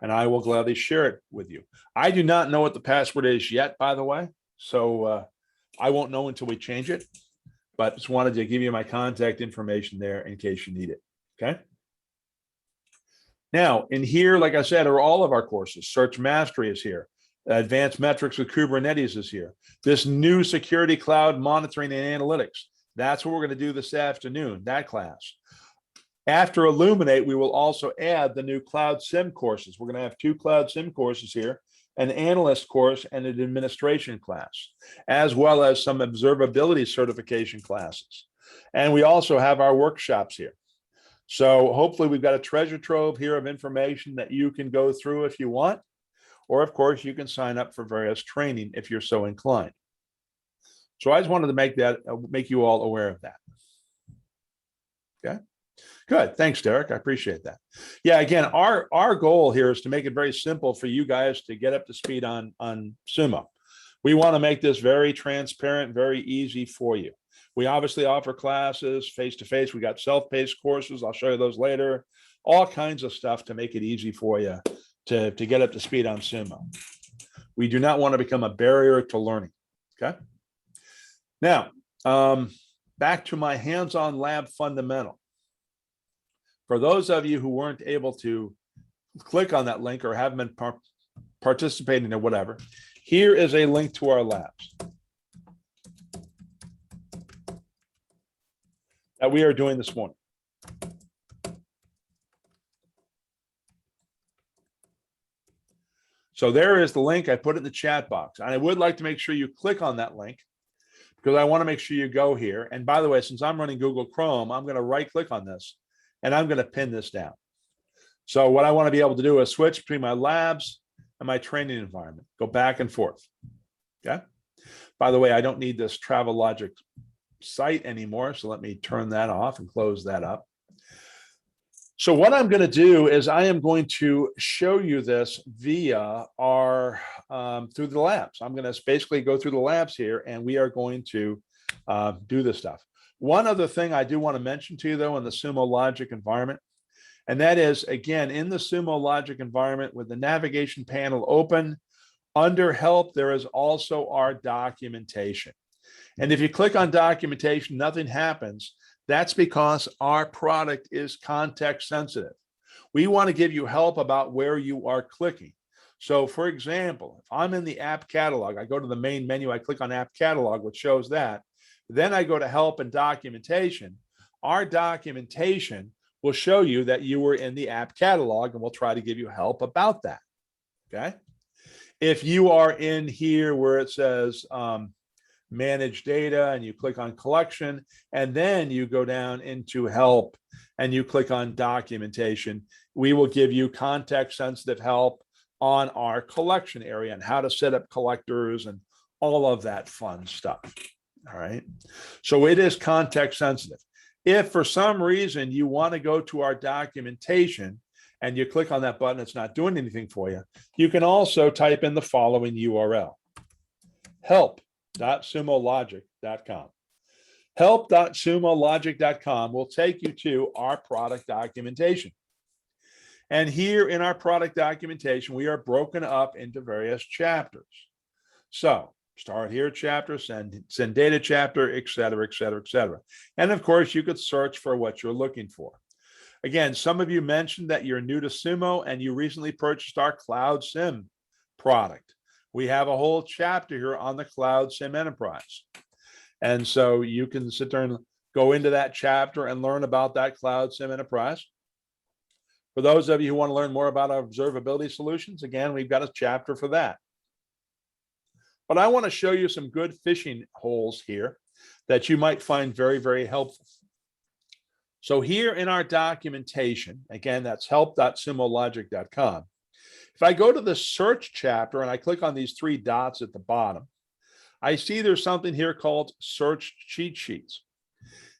and I will gladly share it with you. I do not know what the password is yet, by the way, so I won't know until we change it. But just wanted to give you my contact information there in case you need it, okay? Now, in here, like I said, are all of our courses. Search Mastery is here. Advanced Metrics with Kubernetes is here. This new Security Cloud Monitoring and Analytics, that's what we're going to do this afternoon, that class. After Illuminate, we will also add the new Cloud Sim courses. We're going to have 2 Cloud Sim courses here, an analyst course and an administration class, as well as some observability certification classes. And we also have our workshops here. So hopefully we've got a treasure trove here of information that you can go through if you want, or of course you can sign up for various training if you're so inclined. So I just wanted to make you all aware of that. Okay, good. Thanks, Derek. I appreciate that. Yeah, again, our goal here is to make it very simple for you guys to get up to speed on Sumo. We want to make this very transparent, very easy for you. We obviously offer classes face-to-face. We got self-paced courses. I'll show you those later. All kinds of stuff to make it easy for you to get up to speed on Sumo. We do not want to become a barrier to learning. Okay. Now, back to my hands-on lab fundamental. For those of you who weren't able to click on that link or haven't been participating or whatever, here is a link to our labs that we are doing this morning. So there is the link. I put it in the chat box. And I would like to make sure you click on that link because I want to make sure you go here. And by the way, since I'm running Google Chrome, I'm going to right click on this and I'm going to pin this down. So what I want to be able to do is switch between my labs and my training environment, go back and forth. Okay. By the way, I don't need this Travel Logic site anymore. So let me turn that off and close that up. So what I'm going to do is I am going to show you this via our through the labs. I'm going to basically go through the labs here and we are going to do this stuff. One other thing I do want to mention to you though in the Sumo Logic environment, and that is again in the Sumo Logic environment with the navigation panel open, under help there is also our documentation. And if you click on documentation, nothing happens. That's because our product is context sensitive. We want to give you help about where you are clicking. So for example, if I'm in the app catalog, I go to the main menu, I click on app catalog, which shows that. Then I go to help and documentation. Our documentation will show you that you were in the app catalog and we'll try to give you help about that. Okay. If you are in here where it says, manage data and you click on collection and then you go down into help and you click on documentation, we will give you context sensitive help on our collection area and how to set up collectors and all of that fun stuff. All right. So it is context sensitive. If for some reason you want to go to our documentation and you click on that button, it's not doing anything for you. You can also type in the following URL: help.sumologic.com. Help.sumologic.com will take you to our product documentation. And here in our product documentation, we are broken up into various chapters. So start here chapter, send data chapter, et cetera, et cetera, et cetera. And of course, you could search for what you're looking for. Again, some of you mentioned that you're new to Sumo and you recently purchased our Cloud SIM product. We have a whole chapter here on the Cloud SIM Enterprise. And so you can sit there and go into that chapter and learn about that Cloud SIM Enterprise. For those of you who want to learn more about our observability solutions, again, we've got a chapter for that. But I want to show you some good fishing holes here that you might find very, very helpful. So here in our documentation, again, that's help.sumologic.com. If I go to the search chapter and I click on these three dots at the bottom, I see there's something here called search cheat sheets.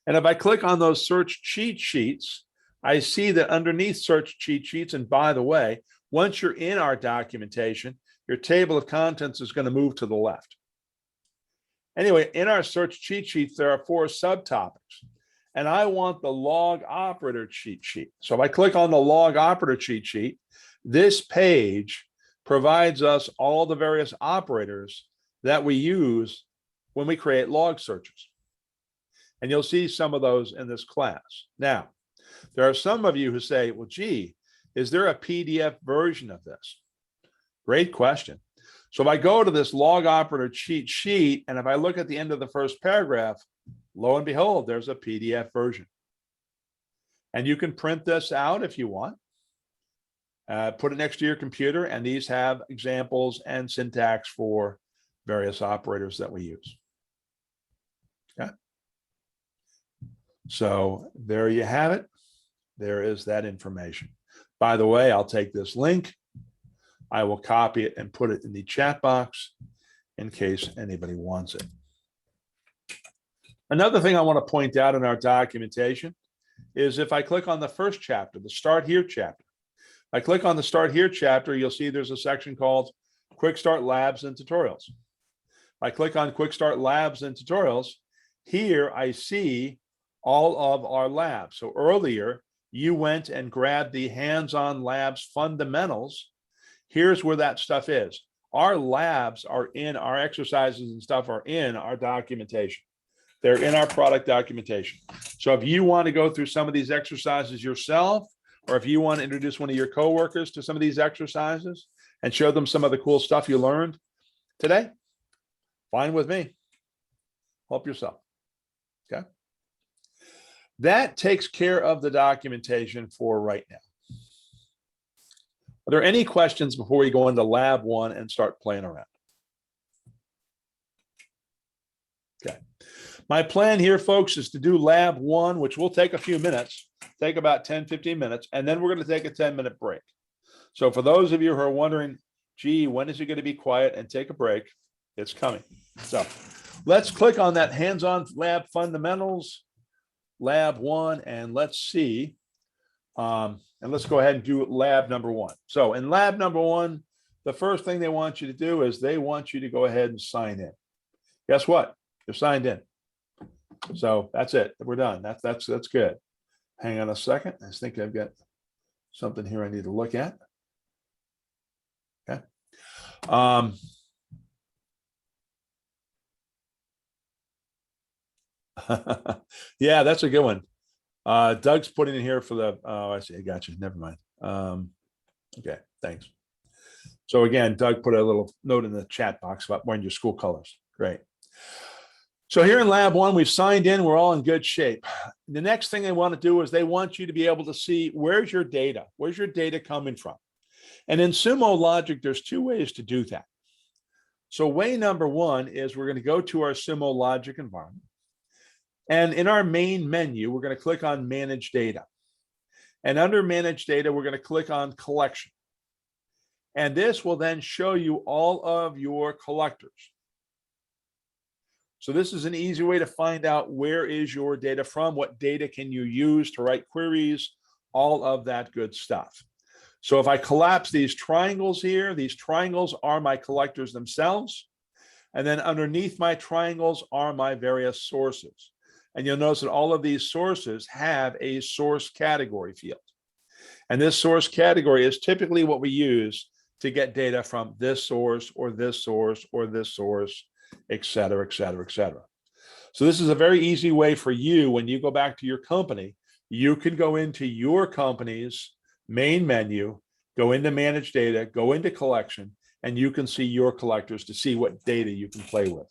And if I click on those search cheat sheets, I see that underneath search cheat sheets, and by the way, once you're in our documentation, your table of contents is going to move to the left. Anyway, in our search cheat sheets, there are 4 subtopics. And I want the log operator cheat sheet. So if I click on the log operator cheat sheet, this page provides us all the various operators that we use when we create log searches. And you'll see some of those in this class. Now, there are some of you who say, well, gee, is there a PDF version of this? Great question. So if I go to this log operator cheat sheet, and if I look at the end of the first paragraph, lo and behold, there's a PDF version. And you can print this out if you want. Put it next to your computer, and these have examples and syntax for various operators that we use. Okay. So there you have it. There is that information. By the way, I'll take this link. I will copy it and put it in the chat box in case anybody wants it. Another thing I want to point out in our documentation is if I click on the first chapter, the Start Here chapter, I click on the Start Here chapter, you'll see there's a section called Quick Start Labs and Tutorials. I click on Quick Start Labs and Tutorials. Here I see all of our labs. So earlier, you went and grabbed the hands-on labs fundamentals. Here's where that stuff is. Our labs are in, our exercises and stuff are in our documentation. They're in our product documentation. So if you want to go through some of these exercises yourself, or if you want to introduce one of your coworkers to some of these exercises and show them some of the cool stuff you learned today, fine with me. Help yourself. Okay. That takes care of the documentation for right now. Are there any questions before we go into lab 1 and start playing around? Okay. My plan here, folks, is to do lab 1, which will take a few minutes, take about 10, 15 minutes, and then we're going to take a 10-minute break. So for those of you who are wondering, gee, when is it going to be quiet and take a break? It's coming. So let's click on that hands-on lab fundamentals, lab 1, and let's see. And let's go ahead and do lab number 1. So in lab number 1, the first thing they want you to do is they want you to go ahead and sign in. Guess what? You're signed in. So that's it. We're done. That's good. Hang on a second. I think I've got something here I need to look at. Okay. Yeah, that's a good one. Doug's putting in here for the, oh, I see. I got you. Never mind. Okay, thanks. So again, Doug put a little note in the chat box about wearing your school colors. Great. So here in lab 1, we've signed in. We're all in good shape. The next thing they want to do is they want you to be able to see where's your data? Where's your data coming from? And in Sumo Logic, there's 2 ways to do that. So way number 1 is we're going to go to our Sumo Logic environment. And in our main menu, we're going to click on Manage Data. And under Manage Data, we're going to click on Collection. And this will then show you all of your collectors. So this is an easy way to find out where is your data from, what data can you use to write queries, all of that good stuff. So if I collapse these triangles here, these triangles are my collectors themselves. And then underneath my triangles are my various sources. And you'll notice that all of these sources have a source category field. And this source category is typically what we use to get data from this source or this source or this source, et cetera, et cetera, et cetera. So this is a very easy way for you, when you go back to your company, you can go into your company's main menu, go into Manage Data, go into Collection, and you can see your collectors to see what data you can play with.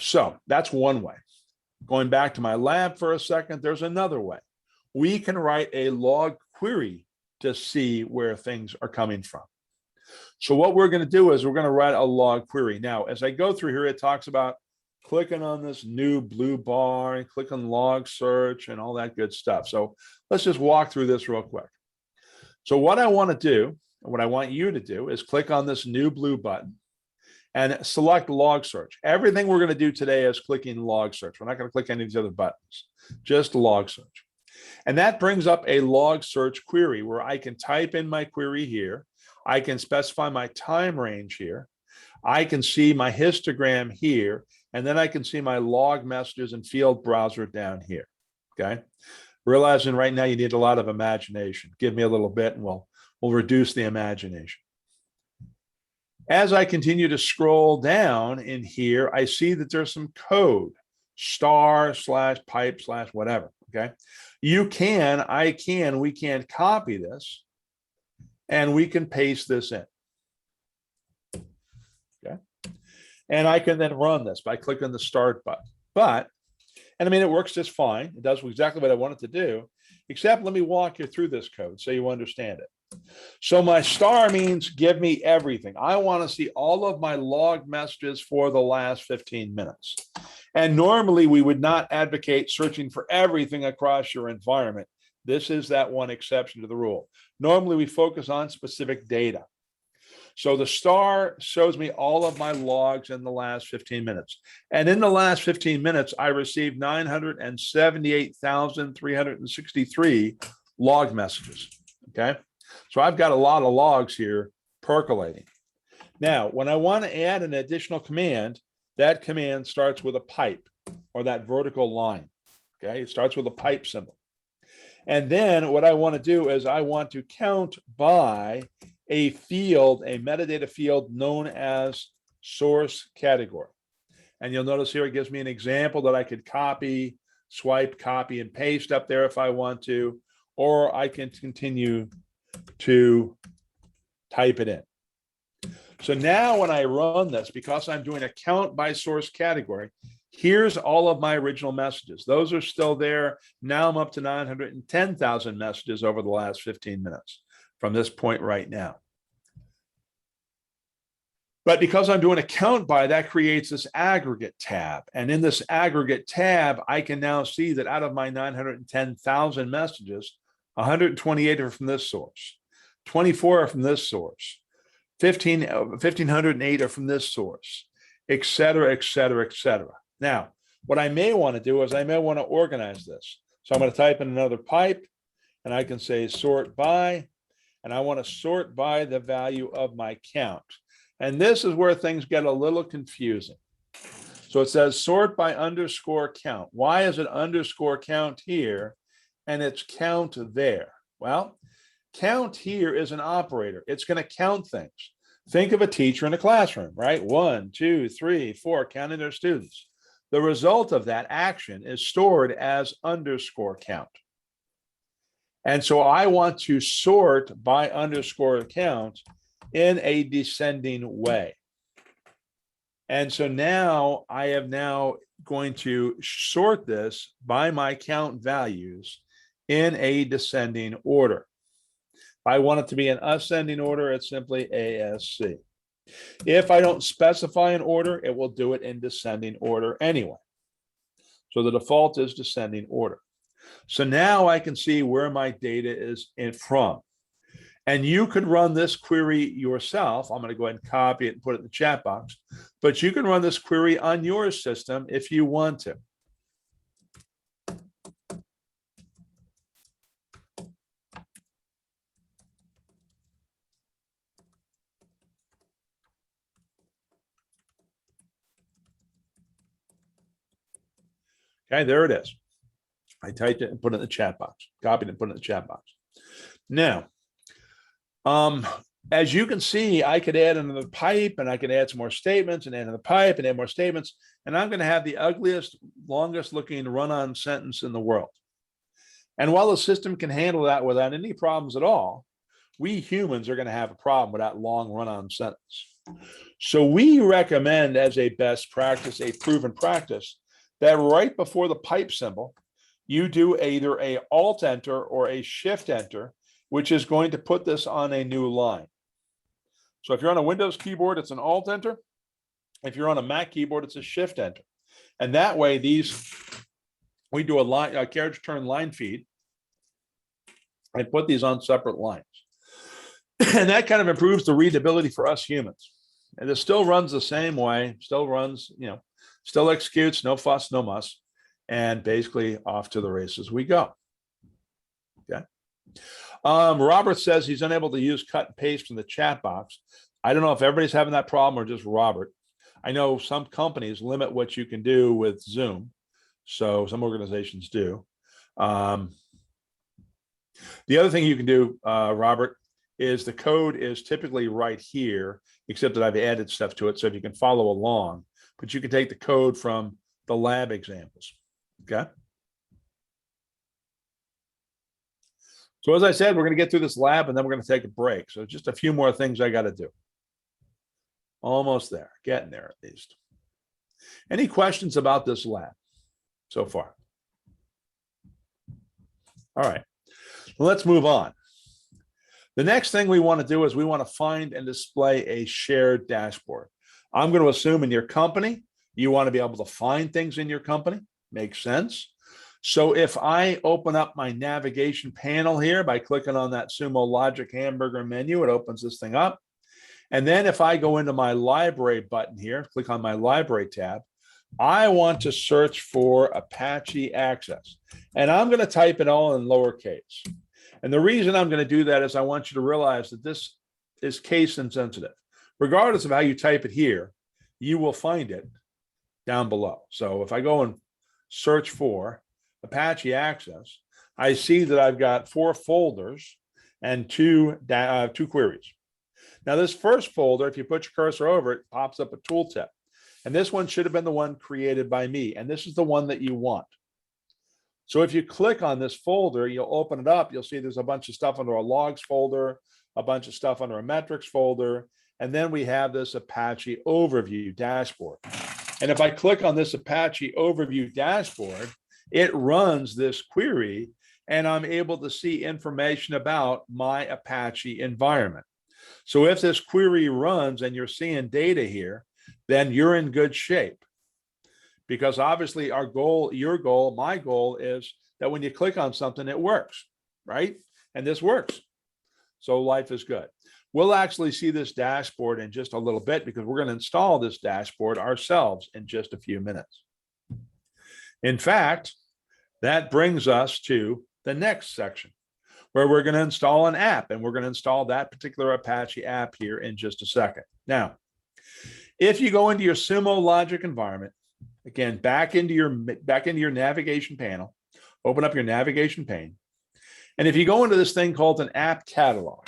So that's one way. Going back to my lab for a second, there's another way. We can write a log query to see where things are coming from. So what we're going to do is we're going to write a log query. Now, as I go through here, it talks about clicking on this new blue bar and click on log search and all that good stuff. So let's just walk through this real quick. So what I want to do, and what I want you to do, is click on this new blue button and select log search. Everything we're going to do today is clicking log search. We're not going to click any of these other buttons, just log search. And that brings up a log search query where I can type in my query here. I can specify my time range here. I can see my histogram here, and then I can see my log messages and field browser down here, okay? Realizing right now you need a lot of imagination. Give me a little bit and we'll reduce the imagination. As I continue to scroll down in here, I see that there's some code, */pipe/ whatever, okay? You can, I can, we can copy this and we can paste this in, okay? And I can then run this by clicking the start button. And I mean, it works just fine. It does exactly what I want it to do, except let me walk you through this code so you understand it. So my star means give me everything. I want to see all of my log messages for the last 15 minutes. And normally we would not advocate searching for everything across your environment. This is that one exception to the rule. Normally, we focus on specific data. So the star shows me all of my logs in the last 15 minutes. And in the last 15 minutes, I received 978,363 log messages. Okay. So I've got a lot of logs here percolating. Now, when I want to add an additional command, that command starts with a pipe or that vertical line. Okay. It starts with a pipe symbol. And then what I want to do is I want to count by a field, a metadata field known as source category. And you'll notice here it gives me an example that I could copy, swipe, copy, and paste up there if I want to, or I can continue to type it in. So now when I run this, because I'm doing a count by source category, here's all of my original messages. Those are still there. Now I'm up to 910,000 messages over the last 15 minutes from this point right now. But because I'm doing a count by, that creates this aggregate tab. And in this aggregate tab, I can now see that out of my 910,000 messages, 128 are from this source, 24 are from this source, 1,508 are from this source, et cetera, et cetera, et cetera. Now, what I may want to do is I may want to organize this. So I'm going to type in another pipe, and I can say sort by, and I want to sort by the value of my count. And this is where things get a little confusing. So it says sort by underscore count. Why is it underscore count here and it's count there? Well, count here is an operator. It's going to count things. Think of a teacher in a classroom, right? 1, 2, 3, 4, counting their students. The result of that action is stored as underscore count. And so I want to sort by underscore count in a descending way. And so now I am now going to sort this by my count values in a descending order. If I want it to be an ascending order, it's simply ASC. If I don't specify an order, it will do it in descending order anyway. So the default is descending order. So now I can see where my data is from. And you could run this query yourself. I'm going to go ahead and copy it and put it in the chat box. But you can run this query on your system if you want to. Okay, there it is. I typed it and put it in the chat box, copied it and put it in the chat box. Now, as you can see, I could add another pipe and I could add some more statements and add another pipe and add more statements. And I'm going to have the ugliest, longest looking run-on sentence in the world. And while the system can handle that without any problems at all, we humans are going to have a problem with that long run-on sentence. So we recommend as a best practice, a proven practice, that right before the pipe symbol, you do either a Alt Enter or a Shift Enter, which is going to put this on a new line. So if you're on a Windows keyboard, it's an Alt Enter. If you're on a Mac keyboard, it's a Shift Enter. And that way, we do a carriage turn line feed and put these on separate lines. And that kind of improves the readability for us humans. And it still runs the same way, still runs, still executes, no fuss, no muss, and basically off to the races we go. Okay. Robert says he's unable to use cut and paste from the chat box. I don't know if everybody's having that problem or just Robert. I know some companies limit what you can do with Zoom. So some organizations do. The other thing you can do, Robert, is the code is typically right here, except that I've added stuff to it so if you can follow along. But you can take the code from the lab examples, okay? So as I said, we're going to get through this lab and then we're going to take a break. So just a few more things I got to do. Almost there, getting there at least. Any questions about this lab so far? All right, well, let's move on. The next thing we want to do is we want to find and display a shared dashboard. I'm going to assume in your company, you want to be able to find things in your company. Makes sense. So if I open up my navigation panel here by clicking on that Sumo Logic hamburger menu, it opens this thing up. And then if I go into my library button here, click on my library tab, I want to search for Apache Access. And I'm going to type it all in lowercase. And the reason I'm going to do that is I want you to realize that this is case insensitive. Regardless of how you type it here, you will find it down below. So if I go and search for Apache Access, I see that I've got 4 folders and two queries. Now this first folder, if you put your cursor over it, pops up a tooltip. And this one should have been the one created by me. And this is the one that you want. So if you click on this folder, you'll open it up. You'll see there's a bunch of stuff under a logs folder, a bunch of stuff under a metrics folder. And then we have this Apache overview dashboard. And if I click on this Apache overview dashboard, it runs this query and I'm able to see information about my Apache environment. So if this query runs and you're seeing data here, then you're in good shape. Because obviously our goal, your goal, my goal is that when you click on something, it works, right? And this works. So life is good. We'll actually see this dashboard in just a little bit because we're going to install this dashboard ourselves in just a few minutes. In fact, that brings us to the next section where we're going to install an app, and we're going to install that particular Apache app here in just a second. Now, if you go into your Sumo Logic environment, again, back into your navigation panel, open up your navigation pane. And if you go into this thing called an app catalog.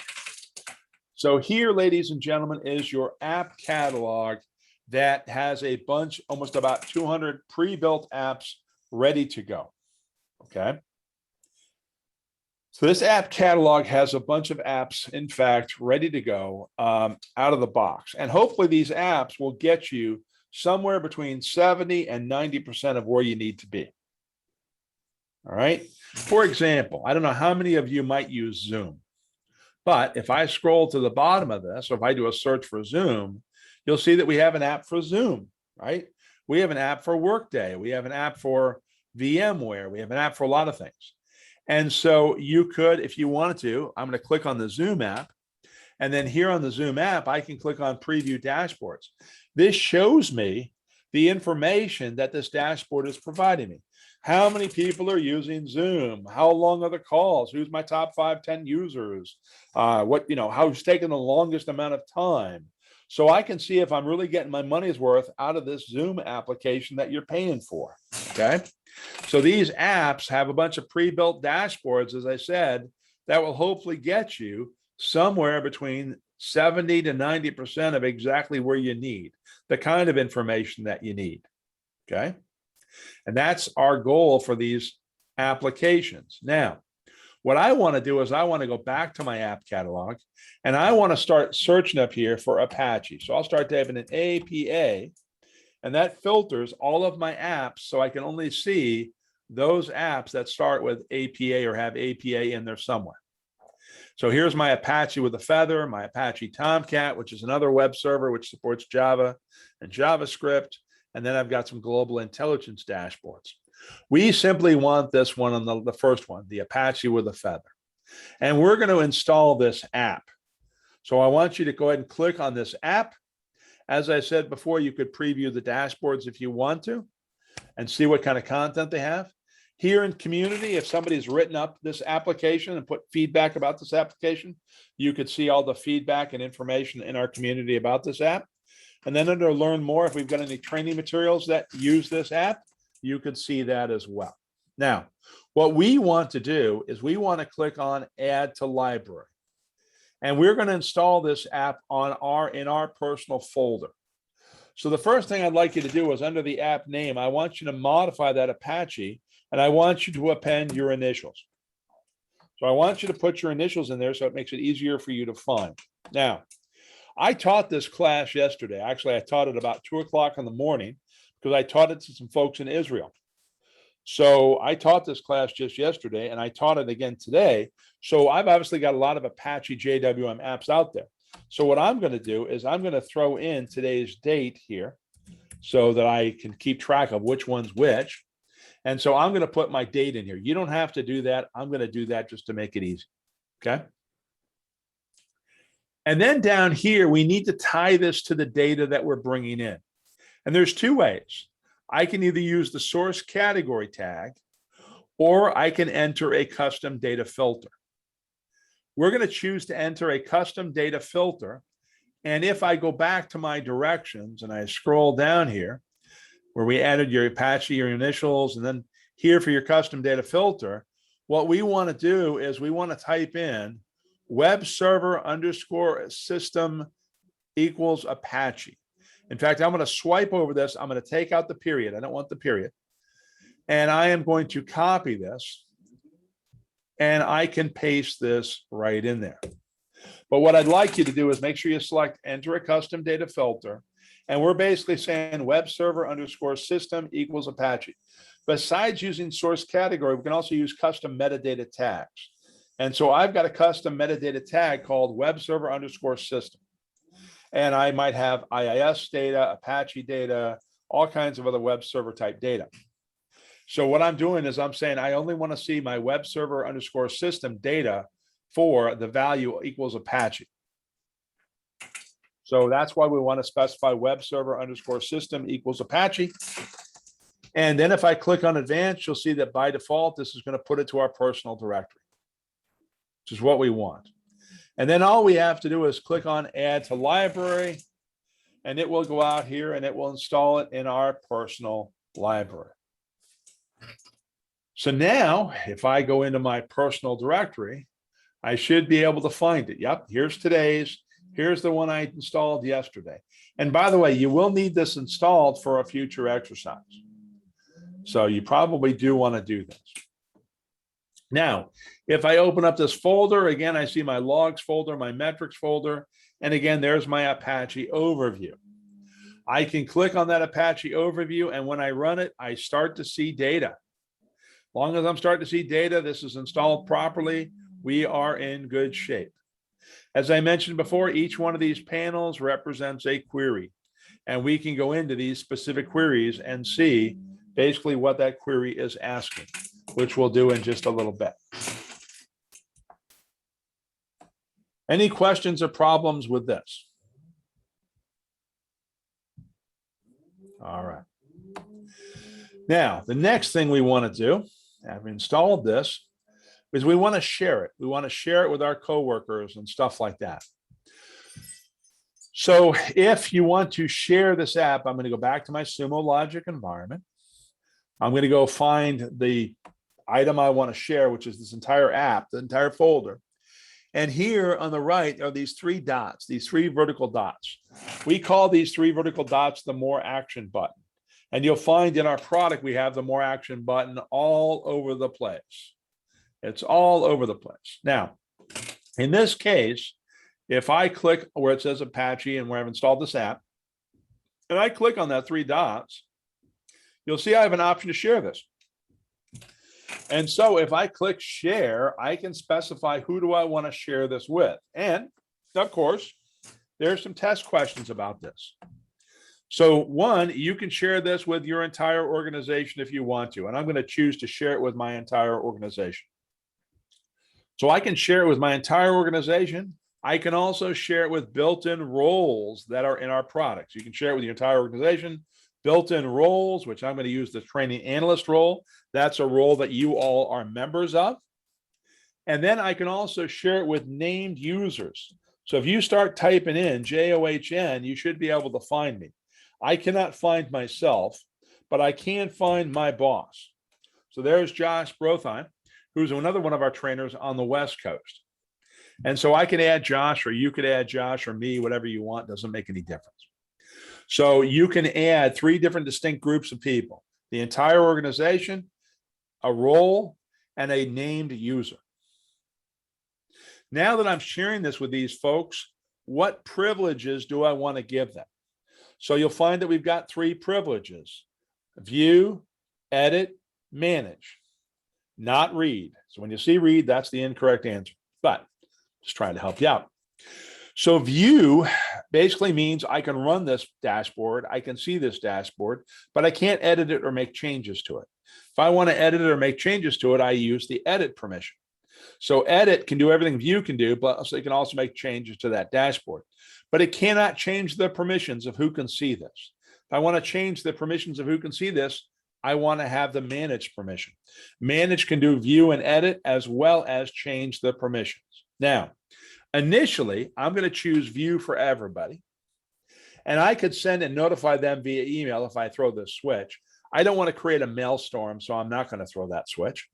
So here, ladies and gentlemen, is your app catalog that has a bunch, almost about 200 pre-built apps ready to go. Okay. So this app catalog has a bunch of apps, in fact, ready to go out of the box. And hopefully these apps will get you somewhere between 70 and 90% of where you need to be. All right. For example, I don't know how many of you might use Zoom, but if I scroll to the bottom of this, or if I do a search for Zoom, you'll see that we have an app for Zoom, right? We have an app for Workday. We have an app for VMware. We have an app for a lot of things. And so you could, if you wanted to, I'm going to click on the Zoom app. And then here on the Zoom app, I can click on preview dashboards. This shows me the information that this dashboard is providing me. How many people are using Zoom? How long are the calls? Who's my top 5, 10 users? Who's taking the longest amount of time? So I can see if I'm really getting my money's worth out of this Zoom application that you're paying for, okay? So these apps have a bunch of pre-built dashboards, as I said, that will hopefully get you somewhere between 70 to 90% of exactly where you need, the kind of information that you need, okay? And that's our goal for these applications. Now, what I want to do is I want to go back to my app catalog and I want to start searching up here for Apache. So I'll start typing in APA, and that filters all of my apps so I can only see those apps that start with APA or have APA in there somewhere. So here's my Apache with a feather, my Apache Tomcat, which is another web server which supports Java and JavaScript. And then I've got some global intelligence dashboards. We simply want this one on the first one, the Apache with a feather. And we're going to install this app. So I want you to go ahead and click on this app. As I said before, you could preview the dashboards if you want to and see what kind of content they have. Here in community, if somebody's written up this application and put feedback about this application, you could see all the feedback and information in our community about this app. And then under learn more, if we've got any training materials that use this app, you could see that as well. Now, what we want to do is we want to click on add to library. And we're going to install this app in our personal folder. So the first thing I'd like you to do is under the app name, I want you to modify that Apache and I want you to append your initials. So I want you to put your initials in there so it makes it easier for you to find. Now, I taught this class yesterday. Actually, I taught it about 2 o'clock in the morning because I taught it to some folks in Israel. So I taught this class just yesterday and I taught it again today. So I've obviously got a lot of Apache JWM apps out there. So what I'm going to do is I'm going to throw in today's date here so that I can keep track of which one's which. And so I'm going to put my date in here. You don't have to do that. I'm going to do that just to make it easy. Okay. And then down here, we need to tie this to the data that we're bringing in. And there's two ways. I can either use the source category tag, or I can enter a custom data filter. We're going to choose to enter a custom data filter. And if I go back to my directions and I scroll down here, where we added your Apache, your initials, and then here for your custom data filter, what we want to do is we want to type in web server underscore system equals Apache. In fact, I'm going to swipe over this. I'm going to take out the period. I don't want the period. And I am going to copy this, and I can paste this right in there. But what I'd like you to do is make sure you select enter a custom data filter. And we're basically saying web server underscore system equals Apache. Besides using source category, we can also use custom metadata tags. And so I've got a custom metadata tag called web server underscore system. And I might have IIS data, Apache data, all kinds of other web server type data. So what I'm doing is I'm saying I only want to see my web server underscore system data for the value equals Apache. So that's why we want to specify web server underscore system equals Apache. And then if I click on advanced, you'll see that by default, this is going to put it to our personal directory, which is what we want. And then all we have to do is click on add to library, and it will go out here and it will install it in our personal library. So now if I go into my personal directory, I should be able to find it. Yep, here's today's. Here's the one I installed yesterday. And by the way, you will need this installed for a future exercise. So you probably do want to do this. Now, if I open up this folder, again, I see my logs folder, my metrics folder, and again, there's my Apache overview. I can click on that Apache overview, and when I run it, I start to see data. As long as I'm starting to see data, this is installed properly, we are in good shape. As I mentioned before, each one of these panels represents a query, and we can go into these specific queries and see basically what that query is asking, which we'll do in just a little bit. Any questions or problems with this? All right. Now, the next thing we want to do, having installed this, is we want to share it. We want to share it with our coworkers and stuff like that. So if you want to share this app, I'm going to go back to my Sumo Logic environment. I'm going to go find the item I want to share, which is this entire app, the entire folder. And here on the right are these three dots, these three vertical dots. We call these three vertical dots the More Action button. And you'll find in our product, we have the More Action button all over the place. It's all over the place. Now, in this case, if I click where it says Apache and where I've installed this app, and I click on that three dots, you'll see I have an option to share this. And so if I click share, I can specify who do I want to share this with. And of course, there's some test questions about this. So one, you can share this with your entire organization if you want to, and I'm going to choose to share it with my entire organization. So I can share it with my entire organization. I can also share it with built-in roles that are in our products. You can share it with your entire organization, built-in roles, which I'm going to use the training analyst role. That's a role that you all are members of. And then I can also share it with named users. So if you start typing in JOHN, you should be able to find me. I cannot find myself, but I can find my boss. So there's Josh Brotheim, who's another one of our trainers on the West Coast. And so I can add Josh, or you could add Josh or me, whatever you want, doesn't make any difference. So you can add three different distinct groups of people, the entire organization, a role, and a named user. Now that I'm sharing this with these folks, what privileges do I want to give them? So you'll find that we've got three privileges: view, edit, manage, not read. So when you see read, that's the incorrect answer, but just trying to help you out. So view basically means I can run this dashboard, I can see this dashboard, but I can't edit it or make changes to it. If I want to edit it or make changes to it, I use the edit permission. So edit can do everything view can do, but so it can also make changes to that dashboard. But it cannot change the permissions of who can see this. If I want to change the permissions of who can see this, I want to have the manage permission. Manage can do view and edit as well as change the permissions. Now, initially, I'm going to choose view for everybody. And I could send and notify them via email if I throw this switch. I don't want to create a maelstrom, so I'm not going to throw that switch.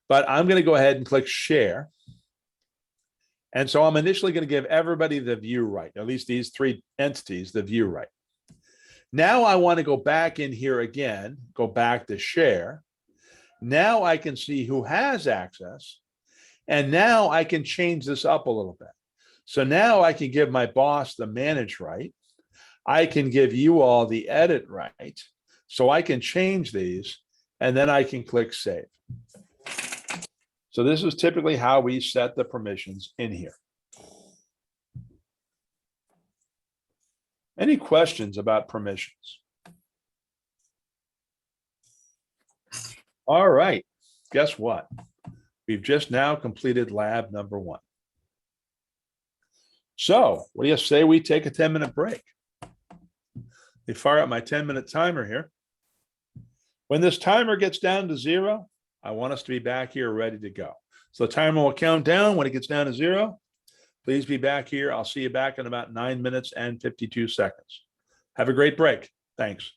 But I'm going to go ahead and click share. And so I'm initially going to give everybody the view right, at least these three entities, the view right. Now I want to go back in here again, go back to share. Now I can see who has access. And now I can change this up a little bit. So now I can give my boss the manage right. I can give you all the edit right. So I can change these and then I can click save. So this is typically how we set the permissions in here. Any questions about permissions? All right, guess what? We've just now completed lab number 1. So what do you say we take a 10-minute break? Let me fire up my 10-minute timer here. When this timer gets down to 0, I want us to be back here ready to go. So the timer will count down. When it gets down to 0, please be back here. I'll see you back in about 9 minutes and 52 seconds. Have a great break. Thanks.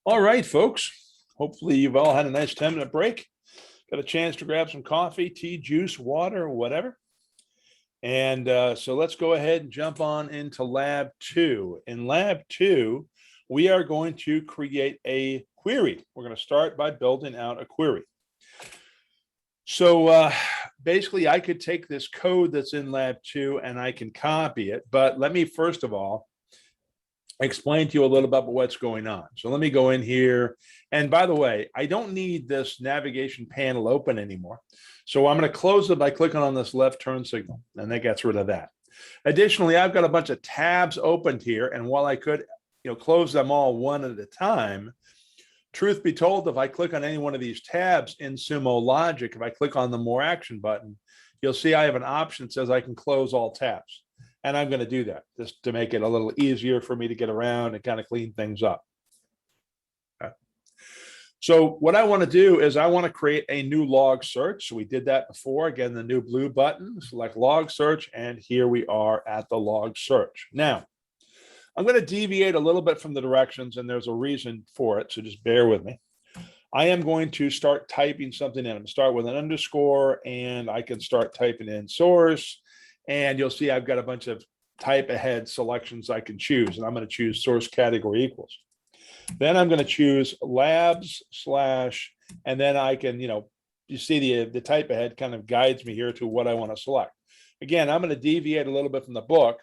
All right, folks. Hopefully you've all had a nice 10-minute break. Got a chance to grab some coffee, tea, juice, water, whatever. And so let's go ahead and jump on into lab 2. In lab 2, we are going to create a query. We're going to start by building out a query. So basically, I could take this code that's in lab 2 and I can copy it. But let me first of all explain to you a little about what's going on. So let me go in here. And by the way, I don't need this navigation panel open anymore. So I'm going to close it by clicking on this left turn signal, and that gets rid of that. Additionally, I've got a bunch of tabs opened here. And while I could close them all one at a time, truth be told, if I click on any one of these tabs in Sumo Logic, if I click on the More Action button, you'll see I have an option that says I can close all tabs. And I'm going to do that just to make it a little easier for me to get around and kind of clean things up. Okay. So what I want to do is I want to create a new log search. So we did that before. Again, the new blue button, select log search, and here we are at the log search. Now, I'm going to deviate a little bit from the directions, and there's a reason for it, so just bear with me. I am going to start typing something in. I'm going to start with an underscore, and I can start typing in source. And you'll see I've got a bunch of type ahead selections I can choose. And I'm going to choose source category equals. Then I'm going to choose labs / and then I can, you see the type ahead kind of guides me here to what I want to select. Again, I'm going to deviate a little bit from the book,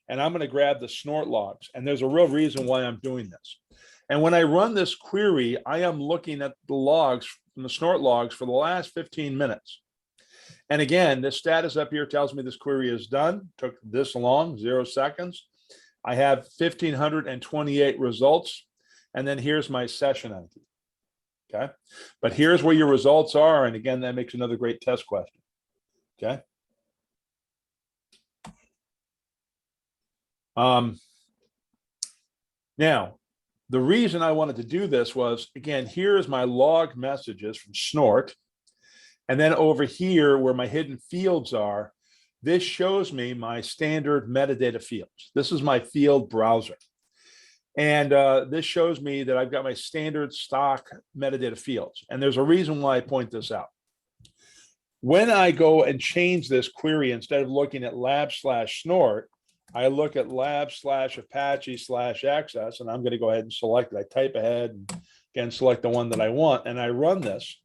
and I'm going to grab the snort logs. And there's a real reason why I'm doing this. And when I run this query, I am looking at the logs from the snort logs for the last 15 minutes. And again, the status up here tells me this query is done. Took this long, 0 seconds. I have 1,528 results. And then here's my session ID. Okay. But here's where your results are. And again, that makes another great test question. Okay. Now, the reason I wanted to do this was, again, here's my log messages from Snort. And then over here where my hidden fields are, this shows me my standard metadata fields. This is my field browser. And this shows me that I've got my standard stock metadata fields. And there's a reason why I point this out. When I go and change this query, instead of looking at lab / snort, I look at lab / Apache / access, and I'm going to go ahead and select it. I type ahead and again, select the one that I want, and I run this.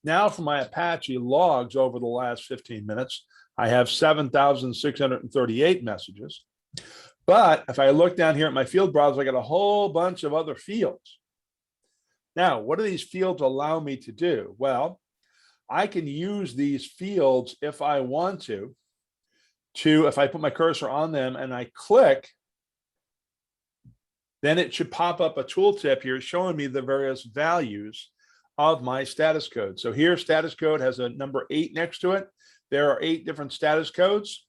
Now for my Apache logs over the last 15 minutes, I have 7,638 messages. But if I look down here at my field browser, I got a whole bunch of other fields. Now, what do these fields allow me to do? Well, I can use these fields if I want to, if I put my cursor on them and I click, then it should pop up a tooltip here showing me the various values of my status code. So here, status code has a number 8 next to it. There are 8 different status codes.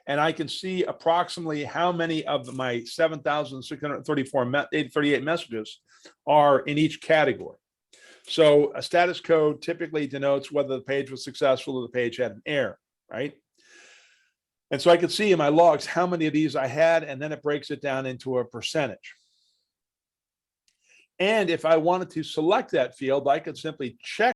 And I can see approximately how many of my 7,638 messages are in each category. So a status code typically denotes whether the page was successful or the page had an error, right? And so I could see in my logs how many of these I had, and then it breaks it down into a percentage. And if I wanted to select that field, I could simply check